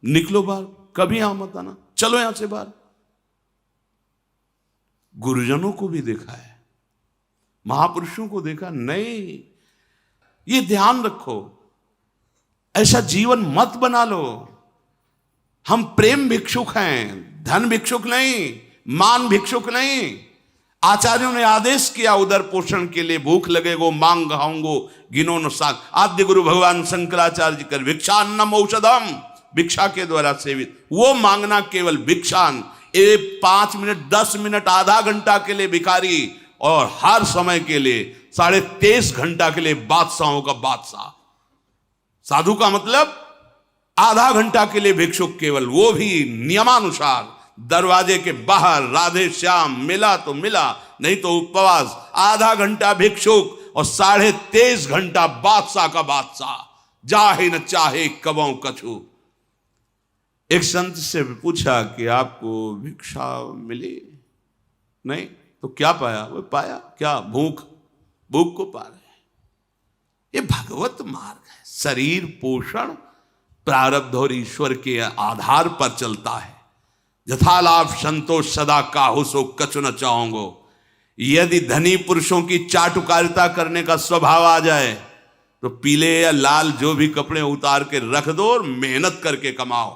निकलो बाहर, कभी यहां मत आना, चलो यहां से बाहर। गुरुजनों को भी देखा है, महापुरुषों को देखा नहीं। ये ध्यान रखो, ऐसा जीवन मत बना लो। हम प्रेम भिक्षुक हैं, धन भिक्षुक नहीं, मान भिक्षुक नहीं। आचार्यों ने आदेश किया, उदर पोषण के लिए भूख लगेगो मांग खाऊंगो गिनो न साग। आद्य गुरु भगवान शंकराचार्य जी कर भिक्षान्नम औषधम, भिक्षा के द्वारा सेवित। वो मांगना केवल भिक्षान। 5 मिनट, 10 मिनट, आधा घंटा के लिए भिखारी और हर समय के लिए 23.5 घंटा के लिए बादशाहों का बादशाह। साधु का मतलब आधा घंटा के लिए भिक्षुक, केवल वो भी नियमानुसार, दरवाजे के बाहर राधे श्याम, मिला तो मिला, नहीं तो उपवास। आधा घंटा भिक्षुक और 23.5 घंटा बादशाह का बादशाह, जाहे न चाहे कबों कछु। एक संत से पूछा कि आपको भिक्षा मिली? नहीं तो क्या पाया? वो पाया क्या? भूख को पा रहे। ये भगवत मार्ग है। शरीर पोषण प्रारब्ध और ईश्वर के आधार पर चलता है। यथा लाभ संतोष सदा काहू सो कछु न चाहोगो। यदि धनी पुरुषों की चाटुकारिता करने का स्वभाव आ जाए तो पीले या लाल जो भी कपड़े उतार के रख दो और मेहनत करके कमाओ,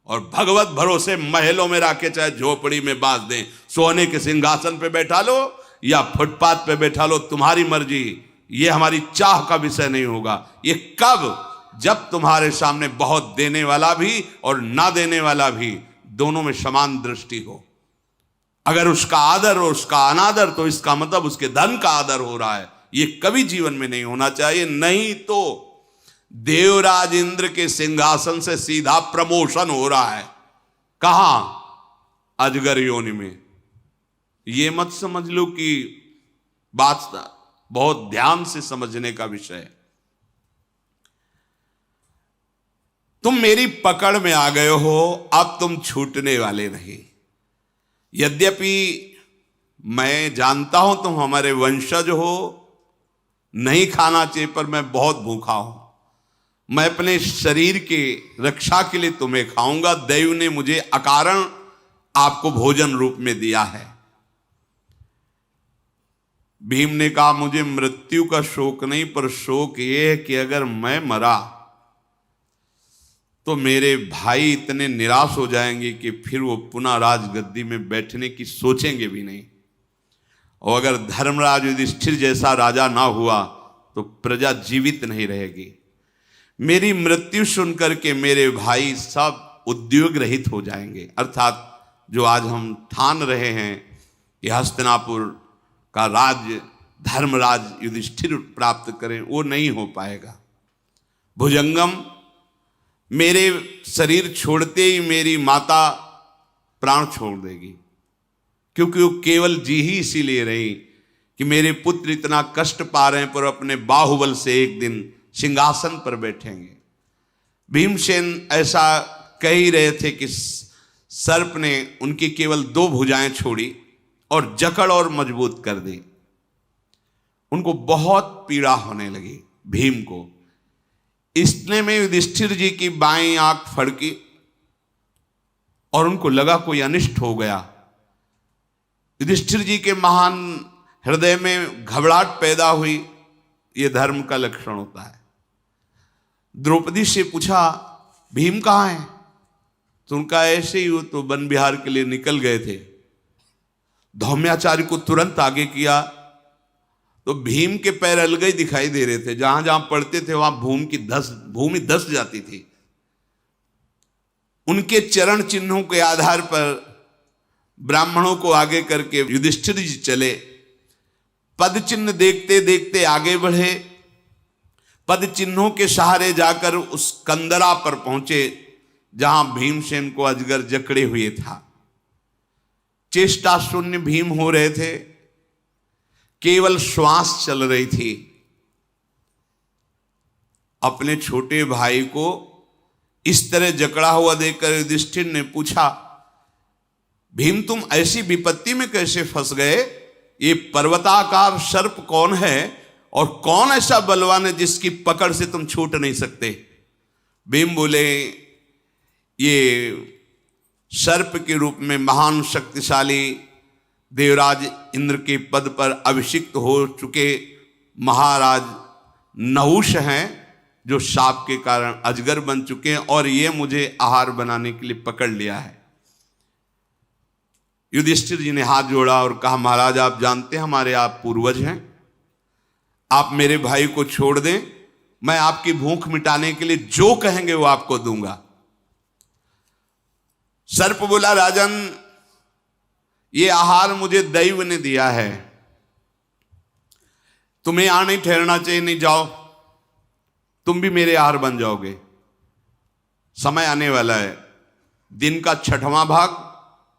और भगवत भरोसे महलों में रखे, चाहे झोपड़ी में बांध दें, सोने के सिंहासन पे बैठा लो या फुटपाथ पे बैठा लो, तुम्हारी मर्जी। ये हमारी चाह का विषय नहीं होगा। ये कब? जब तुम्हारे सामने बहुत देने वाला भी और ना देने वाला भी, दोनों में समान दृष्टि हो। अगर उसका आदर और उसका अनादर, तो इसका मतलब उसके धन का आदर हो रहा है। ये कभी जीवन में नहीं होना चाहिए। नहीं तो देवराज इंद्र के सिंहासन से सीधा प्रमोशन हो रहा है। कहां? अजगर योनि में। ये मत समझ लो कि बात बहुत ध्यान से समझने का विषय है। तुम मेरी पकड़ में आ गए हो, अब तुम छूटने वाले नहीं। यद्यपि मैं जानता हूं तुम हमारे वंशज हो, नहीं खाना चाहिए, पर मैं बहुत भूखा हूं। मैं अपने शरीर के रक्षा के लिए तुम्हें खाऊंगा। दैव ने मुझे अकारण आपको भोजन रूप में दिया है। भीम ने कहा, मुझे मृत्यु का शोक नहीं, पर शोक यह है कि अगर मैं मरा तो मेरे भाई इतने निराश हो जाएंगे कि फिर वो पुनः राजगद्दी में बैठने की सोचेंगे भी नहीं। और अगर धर्मराज युधिष्ठिर जैसा राजा ना हुआ तो प्रजा जीवित नहीं रहेगी। मेरी मृत्यु सुनकर के मेरे भाई सब उद्योग रहित हो जाएंगे। अर्थात जो आज हम ठान रहे हैं कि हस्तिनापुर का राज्य धर्मराज युधिष्ठिर प्राप्त करें, वो नहीं हो पाएगा। भुजंगम, मेरे शरीर छोड़ते ही मेरी माता प्राण छोड़ देगी, क्योंकि वो केवल जी ही इसीलिए रही कि मेरे पुत्र इतना कष्ट पा रहे हैं, पर अपने बाहुबल से एक दिन सिंहासन पर बैठेंगे। भीमसेन ऐसा कह ही रहे थे कि सर्प ने उनकी केवल 2 भुजाएं छोड़ी और जकड़ और मजबूत कर दी। उनको बहुत पीड़ा होने लगी भीम को। इतने में युधिष्ठिर जी की बाईं आंख फड़की और उनको लगा कोई अनिष्ट हो गया। युधिष्ठिर जी के महान हृदय में घबराहट पैदा हुई। यह धर्म का लक्षण होता है। द्रौपदी से पूछा, भीम कहाँ है? तो उनका ऐसे ही, वो तो वन विहार के लिए निकल गए थे। धौम्याचार्य को तुरंत आगे किया तो भीम के पैर अलग ही दिखाई दे रहे थे। जहां जहां पड़ते थे वहां भूमि धस जाती थी। उनके चरण चिन्हों के आधार पर ब्राह्मणों को आगे करके युधिष्ठिर जी चले। पद चिन्ह देखते देखते आगे बढ़े। पद चिन्हों के सहारे जाकर उस कंदरा पर पहुंचे जहां भीमसेन को अजगर जकड़े हुए था। चेष्टा शून्य भीम हो रहे थे, केवल श्वास चल रही थी। अपने छोटे भाई को इस तरह जकड़ा हुआ देखकर युधिष्ठिर ने पूछा, भीम तुम ऐसी विपत्ति में कैसे फंस गए? ये पर्वताकार सर्प कौन है और कौन ऐसा बलवान है जिसकी पकड़ से तुम छूट नहीं सकते? भीम बोले, ये सर्प के रूप में महान शक्तिशाली देवराज इंद्र के पद पर अभिषिक्त हो चुके महाराज नहुष हैं, जो शाप के कारण अजगर बन चुके हैं और ये मुझे आहार बनाने के लिए पकड़ लिया है। युधिष्ठिर जी ने हाथ जोड़ा और कहा, महाराज आप जानते हैं हमारे आप पूर्वज हैं, आप मेरे भाई को छोड़ दें, मैं आपकी भूख मिटाने के लिए जो कहेंगे वो आपको दूंगा। सर्प बोला, राजन ये आहार मुझे दैव ने दिया है, तुम्हें यहां नहीं ठहरना चाहिए, नहीं जाओ, तुम भी मेरे आहार बन जाओगे। समय आने वाला है, दिन का 6वां भाग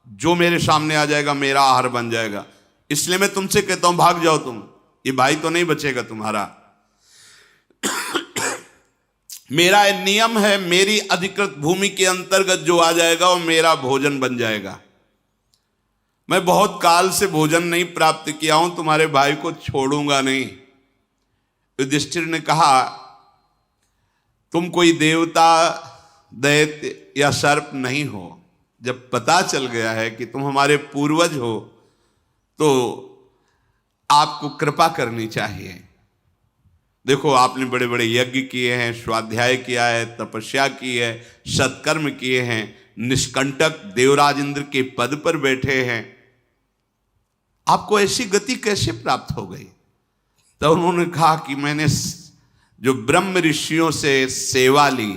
जो मेरे सामने आ जाएगा मेरा आहार बन जाएगा। इसलिए मैं तुमसे कहता हूं भाग जाओ तुम, ये भाई तो नहीं बचेगा तुम्हारा। मेरा नियम है, मेरी अधिकृत भूमि के अंतर्गत जो आ जाएगा वो मेरा भोजन बन जाएगा। मैं बहुत काल से भोजन नहीं प्राप्त किया हूं, तुम्हारे भाई को छोड़ूंगा नहीं। युधिष्ठिर ने कहा तुम कोई देवता, दैत्य या सर्प नहीं हो। जब पता चल गया है कि तुम हमारे पूर्वज हो तो आपको कृपा करनी चाहिए। देखो आपने बड़े बड़े यज्ञ किए हैं, स्वाध्याय किया है, तपस्या की है, सत्कर्म किए हैं, निष्कंटक देवराज इंद्र के पद पर बैठे हैं, आपको ऐसी गति कैसे प्राप्त हो गई? तो उन्होंने कहा कि मैंने जो ब्रह्म ऋषियों से सेवा ली,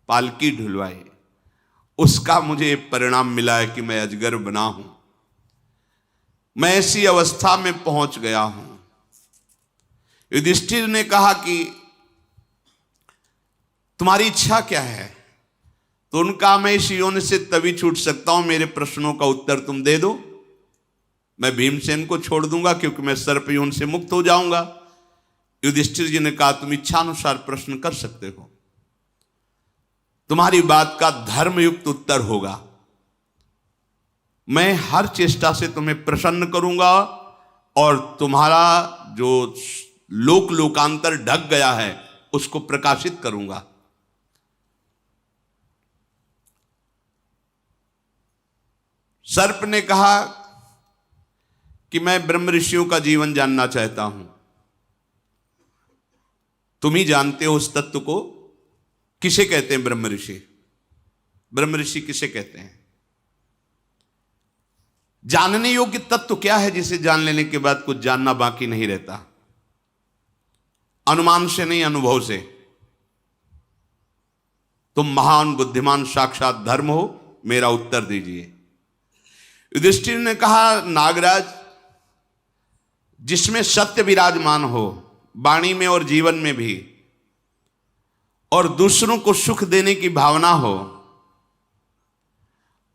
पालकी ढुलवाई, उसका मुझे परिणाम मिला है कि मैं अजगर बना हूं। मैं ऐसी अवस्था में पहुंच गया हूं। युधिष्ठिर ने कहा कि तुम्हारी इच्छा क्या है? तो उनका मैं इस योनि से तभी छूट सकता हूं, मेरे प्रश्नों का उत्तर तुम दे दो, मैं भीमसेन को छोड़ दूंगा क्योंकि मैं सर्प योनि से मुक्त हो जाऊंगा। युधिष्ठिर जी ने कहा तुम इच्छानुसार प्रश्न कर सकते हो, तुम्हारी बात का धर्मयुक्त उत्तर होगा। मैं हर चेष्टा से तुम्हें प्रसन्न करूंगा और तुम्हारा जो लोक लोकांतर ढक गया है उसको प्रकाशित करूंगा। सर्प ने कहा कि मैं ब्रह्म ऋषियों का जीवन जानना चाहता हूं। तुम ही जानते हो उस तत्व को, किसे कहते हैं ब्रह्म ऋषि? ब्रह्म ऋषि किसे कहते हैं? जानने योग्य तत्व क्या है जिसे जान लेने के बाद कुछ जानना बाकी नहीं रहता? अनुमान से नहीं, अनुभव से। तुम महान बुद्धिमान साक्षात धर्म हो, मेरा उत्तर दीजिए। युधिष्ठिर ने कहा नागराज, जिसमें सत्य विराजमान हो, वाणी में और जीवन में भी, और दूसरों को सुख देने की भावना हो,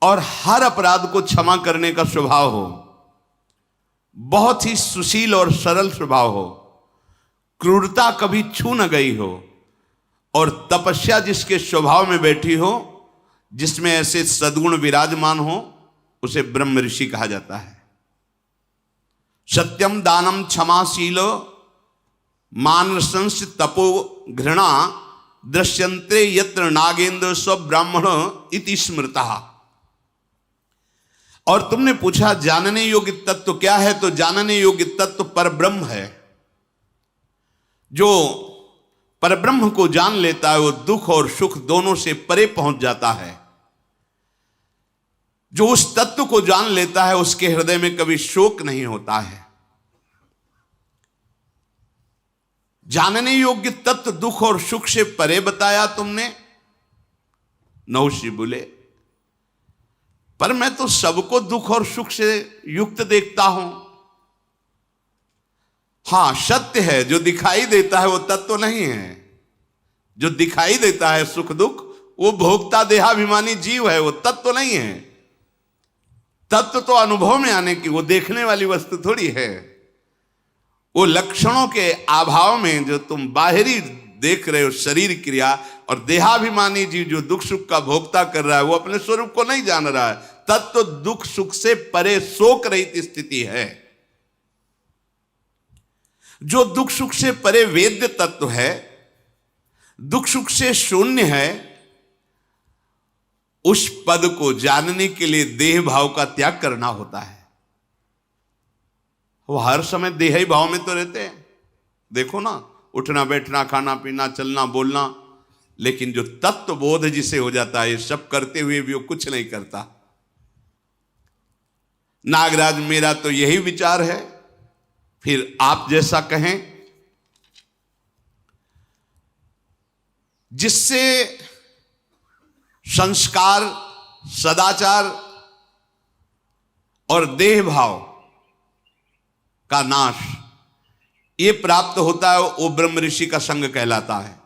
और हर अपराध को क्षमा करने का स्वभाव हो, बहुत ही सुशील और सरल स्वभाव हो, क्रूरता कभी छू न गई हो, और तपस्या जिसके स्वभाव में बैठी हो, जिसमें ऐसे सद्गुण विराजमान हो, उसे ब्रह्म ऋषि कहा जाता है। सत्यम दानम क्षमाशीलो मानसंस तपो घृणा दृश्यंते यत्र नागेंद्र स्व ब्राह्मण इति स्मृता। और तुमने पूछा जानने योग्य तत्व क्या है? तो जानने योग्य तत्व परब्रह्म है। जो परब्रह्म को जान लेता है वो दुख और सुख दोनों से परे पहुंच जाता है। जो उस तत्व को जान लेता है उसके हृदय में कभी शोक नहीं होता है। जानने योग्य तत्व दुख और सुख से परे बताया तुमने। नहुषी बोले, पर मैं तो सबको दुख और सुख से युक्त देखता हूं। हां, सत्य है, जो दिखाई देता है वो तत्व नहीं है। जो दिखाई देता है सुख दुख, वो भोक्ता देहाभिमानी जीव है, वो तत्व नहीं है। तत्व तो अनुभव में आने की, वो देखने वाली वस्तु थोड़ी है। वो लक्षणों के अभाव में जो तुम बाहरी देख रहे हो, शरीर क्रिया, और देहाभिमानी जीव जो दुख सुख का भोक्ता कर रहा है वो अपने स्वरूप को नहीं जान रहा है। तत्व दुख सुख से परे शोक रहित स्थिति है। जो दुख सुख से परे वेद्य तत्व है, दुख सुख से शून्य है, उस पद को जानने के लिए देह भाव का त्याग करना होता है। वो हर समय देह ही भाव में तो रहते हैं। देखो ना, उठना बैठना खाना पीना चलना बोलना, लेकिन जो तत्व बोध जिसे हो जाता है, ये सब करते हुए भी वो कुछ नहीं करता। नागराज, मेरा तो यही विचार है, फिर आप जैसा कहें। जिससे संस्कार, सदाचार और देह भाव का नाश ये प्राप्त होता है वो ब्रह्म ऋषि का संग कहलाता है।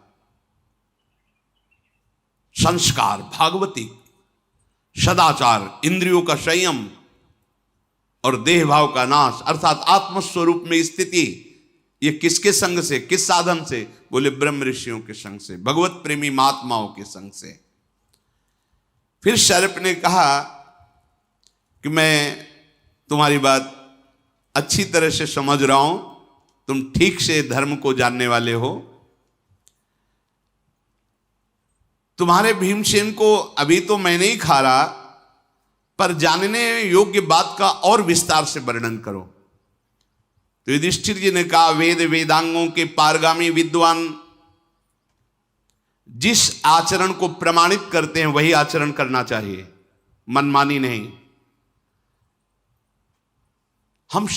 संस्कार, भागवती, सदाचार, इंद्रियों का संयम और देह भाव का नाश अर्थात आत्मस्वरूप में स्थिति, ये किसके संग से, किस साधन से? बोले ब्रह्म ऋषियों के संग से, भगवत प्रेमी महात्माओं के संग से। फिर शरप ने कहा कि मैं तुम्हारी बात अच्छी तरह से समझ रहा हूं, तुम ठीक से धर्म को जानने वाले हो। तुम्हारे भीमसेन को अभी तो मैं नहीं खा रहा, पर जानने योग्य बात का और विस्तार से वर्णन करो। तो युधिष्ठिर जी ने कहा, वेद वेदांगों के पारगामी विद्वान जिस आचरण को प्रमाणित करते हैं वही आचरण करना चाहिए, मनमानी नहीं। हम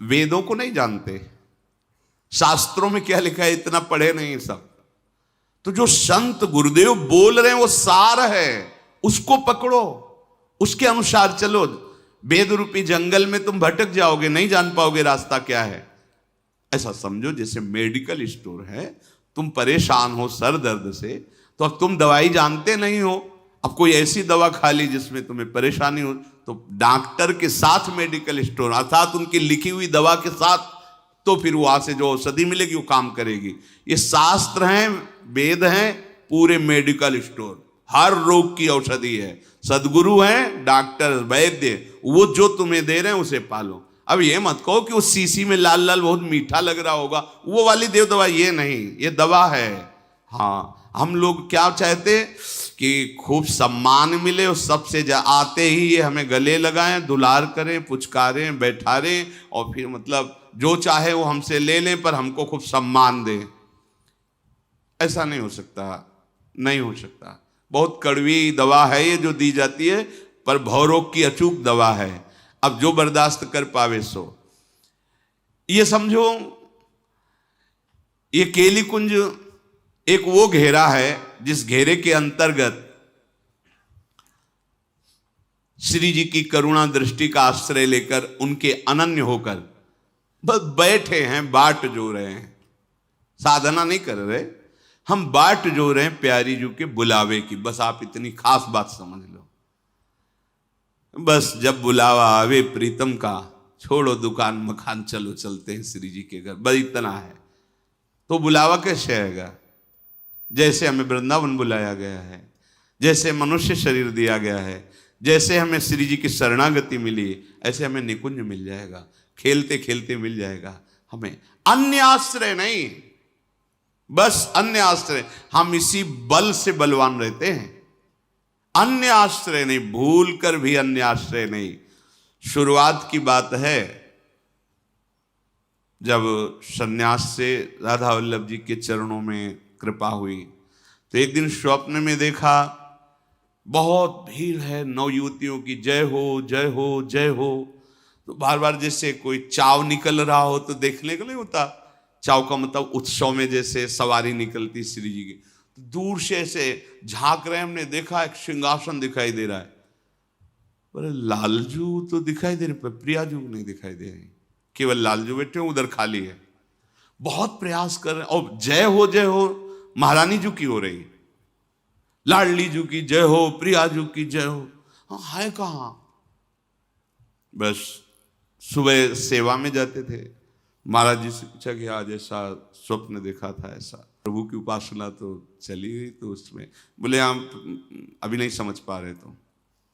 वेदों को नहीं जानते, शास्त्रों में क्या लिखा है इतना पढ़े नहीं सब। तो जो संत गुरुदेव बोल रहे हैं वो सार है, उसको पकड़ो, उसके अनुसार चलो। वेद रूपी जंगल में तुम भटक जाओगे, नहीं जान पाओगे रास्ता क्या है। ऐसा समझो जैसे मेडिकल स्टोर है, तुम परेशान हो सर दर्द से, तो अब तुम दवाई जानते नहीं हो, अब कोई ऐसी दवा खा ली जिसमें तुम्हें परेशानी हो, तो डॉक्टर के साथ मेडिकल स्टोर अर्थात उनकी लिखी हुई दवा के साथ, तो फिर वहां से जो औषधि मिलेगी वो काम करेगी। ये शास्त्र हैं, वेद हैं, पूरे मेडिकल स्टोर, हर रोग की औषधि है। सदगुरु हैं, डॉक्टर, वैद्य, वो जो तुम्हें दे रहे हैं उसे पालो। अब ये मत कहो कि उस शीशी में लाल लाल बहुत मीठा लग रहा होगा, वो वाली देव दवा, ये नहीं, ये दवा है। हाँ, हम लोग क्या चाहते कि खूब सम्मान मिले और सबसे आते ही ये हमें गले लगाएं, दुलार करें, पुचकारें, बैठारें और फिर मतलब जो चाहे वो हमसे ले लें, पर हमको खूब सम्मान दें। ऐसा नहीं हो सकता, नहीं हो सकता। बहुत कड़वी दवा है ये जो दी जाती है, पर भवरोग की अचूक दवा है। अब जो बर्दाश्त कर पावे सो। ये समझो ये केली कुंज एक वो घेरा है जिस घेरे के अंतर्गत श्री जी की करुणा दृष्टि का आश्रय लेकर उनके अनन्य होकर बस बैठे हैं, बाट जो रहे हैं, साधना नहीं कर रहे, हम बाट जो रहे हैं प्यारी जी के बुलावे की। बस आप इतनी खास बात समझ लो, बस जब बुलावा आवे प्रीतम का, छोड़ो दुकान मकान, चलो चलते हैं श्री जी के घर, बस इतना है। तो बुलावा कैसे आएगा? जैसे हमें वृंदावन बुलाया गया है, जैसे मनुष्य शरीर दिया गया है, जैसे हमें श्री जी की शरणागति मिली, ऐसे हमें निकुंज मिल जाएगा, खेलते खेलते मिल जाएगा। हमें अन्य आश्रय नहीं, बस अन्य आश्रय, हम इसी बल से बलवान रहते हैं। अन्य आश्रय नहीं, भूल कर भी अन्य आश्रय नहीं। शुरुआत की बात है, जब सन्यास से राधा वल्लभ जी के चरणों में कृपा हुई, तो एक दिन स्वप्न में देखा बहुत भीड़ है, 9 युवतियों की जय हो जय हो जय हो। तो बार बार जैसे कोई चाव निकल रहा हो, तो देखने को नहीं होता, चाव का मतलब उत्सव में जैसे सवारी निकलती श्री जी की, तो दूर से ऐसे झांक रहे, हमने देखा एक सिंहासन दिखाई दे रहा है। बोले लालजू तो दिखाई दे रहे, पर प्रियाजू नहीं दिखाई दे रही, केवल लालजू बैठे, उधर खाली है। बहुत प्रयास कर रहे, और जय हो महारानी जू की हो रही, लाडली जू की जय हो, प्रियाजू की जय हो। हाँ, है कहाँ? बस सुबह सेवा में जाते थे, महाराज जी से पूछा कि आज ऐसा स्वप्न देखा था, ऐसा प्रभु की उपासना तो चली गई, तो उसमें बोले हम अभी नहीं समझ पा रहे। तो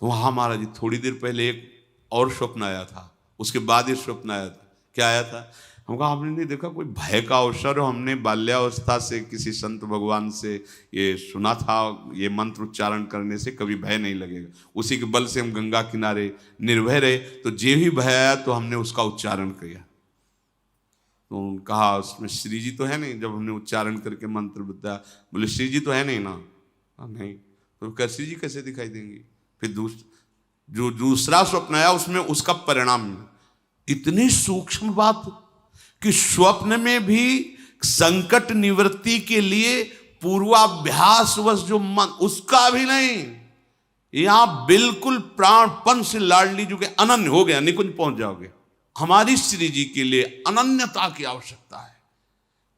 हाँ महाराज जी, थोड़ी देर पहले एक और स्वप्न आया था, उसके बाद ये स्वप्न आया था। क्या आया था? हम कहा हमने नहीं देखा, कोई भय का अवसर हो, हमने बाल्यावस्था से किसी संत भगवान से ये सुना था, ये मंत्र उच्चारण करने से कभी भय नहीं लगेगा, उसी के बल से हम गंगा किनारे निर्भय रहे, तो जे भी भय आया तो हमने उसका उच्चारण किया। तो उन्होंने कहा उसमें श्री जी तो है नहीं, जब हमने उच्चारण करके मंत्र बताया, बोले श्री जी तो है नहीं ना। नहीं, तो श्री जी कैसे दिखाई देंगी? फिर जो दूसरा स्वप्न आया उसमें उसका परिणाम, इतनी सूक्ष्म बात कि स्वप्न में भी संकट निवृत्ति के लिए पूर्वाभ्यासवश जो मन, उसका भी नहीं, यहां बिल्कुल प्राणपन से लाडली जो के अनन्य हो गया, निकुंज पहुंच जाओगे। हमारी श्री जी के लिए अनन्यता की आवश्यकता है,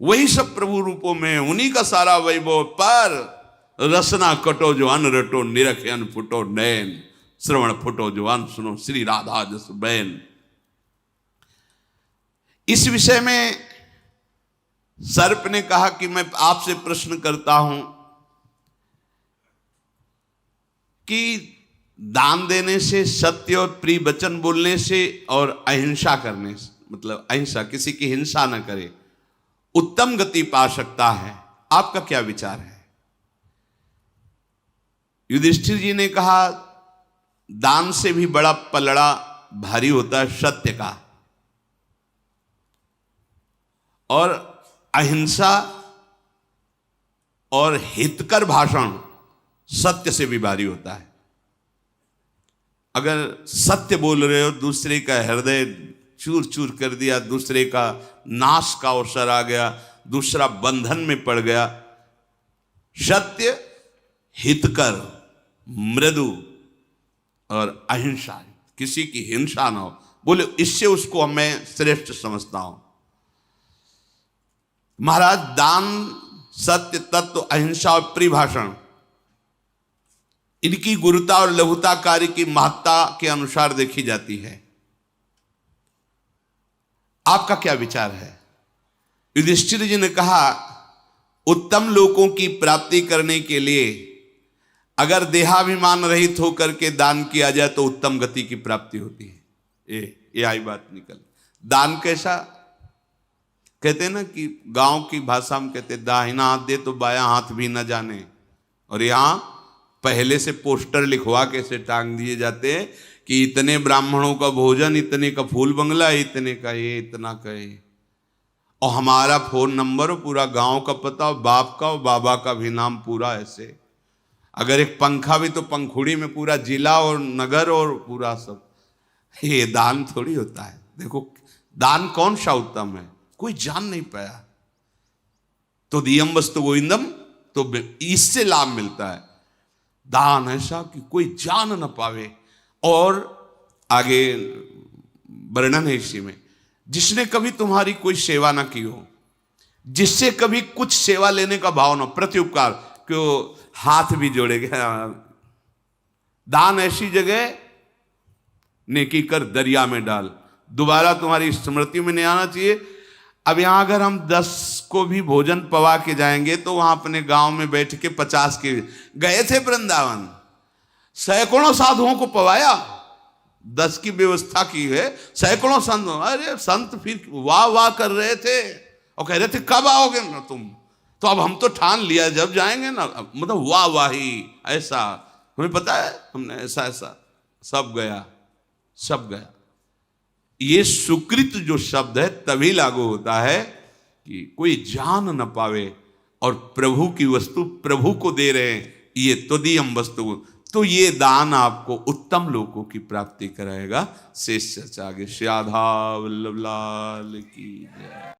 वही सब प्रभु रूपों में, उन्हीं का सारा वैभव। पर रसना कटो जो अन रटो, निरखे अन फुटो नैन, श्रवण फुटो जो अन सुनो, श्री राधा जस बैन। इस विषय में सर्प ने कहा कि मैं आपसे प्रश्न करता हूं कि दान देने से, सत्य और प्रिय वचन बोलने से और अहिंसा करने से, मतलब अहिंसा, किसी की हिंसा न करे, उत्तम गति पा सकता है। आपका क्या विचार है? युधिष्ठिर जी ने कहा, दान से भी बड़ा पलड़ा भारी होता है सत्य का, और अहिंसा और हितकर भाषण सत्य से भी भारी होता है। अगर सत्य बोल रहे हो, दूसरे का हृदय चूर चूर कर दिया, दूसरे का नाश का अवसर आ गया, दूसरा बंधन में पड़ गया। सत्य, हितकर, मृदु और अहिंसा, किसी की हिंसा ना हो, बोले इससे उसको मैं श्रेष्ठ समझता हूं। महाराज, दान, सत्य, तत्व, अहिंसा और प्रिय भाषण, इनकी गुरुता और लघुता कार्य की महत्ता के अनुसार देखी जाती है। आपका क्या विचार है? युधिष्ठिर जी ने कहा, उत्तम लोकों की प्राप्ति करने के लिए अगर देहाभिमान रहित होकर के दान किया जाए तो उत्तम गति की प्राप्ति होती है। ये आई बात निकल। दान कैसा? कहते हैं ना कि गांव की भाषा में कहते, दाहिना हाथ दे तो बायां हाथ भी न जाने। और यहां पहले से पोस्टर लिखवा के से टांग दिए जाते हैं कि इतने ब्राह्मणों का भोजन, इतने का फूल बंगला, इतने का ये, इतना का ये, और हमारा फोन नंबर और पूरा गांव का पता और बाप का और बाबा का भी नाम पूरा ऐसे। अगर एक पंखा भी तो पंखुड़ी में पूरा जिला और नगर और पूरा सब। ये दान थोड़ी होता है। देखो, दान कौन सा उत्तम है, कोई जान नहीं पाया। तो दियम वस्तु गोविंदम, तो इससे लाभ मिलता है। दान ऐसा कि कोई जान न पावे। और आगे वर्णन है इसी में, जिसने कभी तुम्हारी कोई सेवा ना की हो, जिससे कभी कुछ सेवा लेने का भाव ना, प्रत्युपकार, क्यों हाथ भी जोड़े गए। दान ऐसी जगह, नेकी कर दरिया में डाल, दोबारा तुम्हारी स्मृति में नहीं आना चाहिए। अब यहां अगर हम 10 को भी भोजन पवा के जाएंगे तो वहां अपने गांव में बैठ के 50 के गए थे वृंदावन, सैकड़ों साधुओं को पवाया, 10 की व्यवस्था की है, सैकड़ों संत। अरे संत फिर वाह वाह कर रहे थे और कह रहे थे कब आओगे ना तुम? तो अब हम तो ठान लिया जब जाएंगे ना, मतलब वाह वाही ऐसा, हमें पता है, हमने ऐसा ऐसा, सब गया, सब गया। ये सुकृत जो शब्द है तभी लागू होता है कि कोई जान न पावे और प्रभु की वस्तु प्रभु को दे रहे हैं, ये तदीयम वस्तु। तो ये दान आपको उत्तम लोकों की प्राप्ति कराएगा। शेष चर्चा आगे। श्री राधा वल्लभ लाल की जय।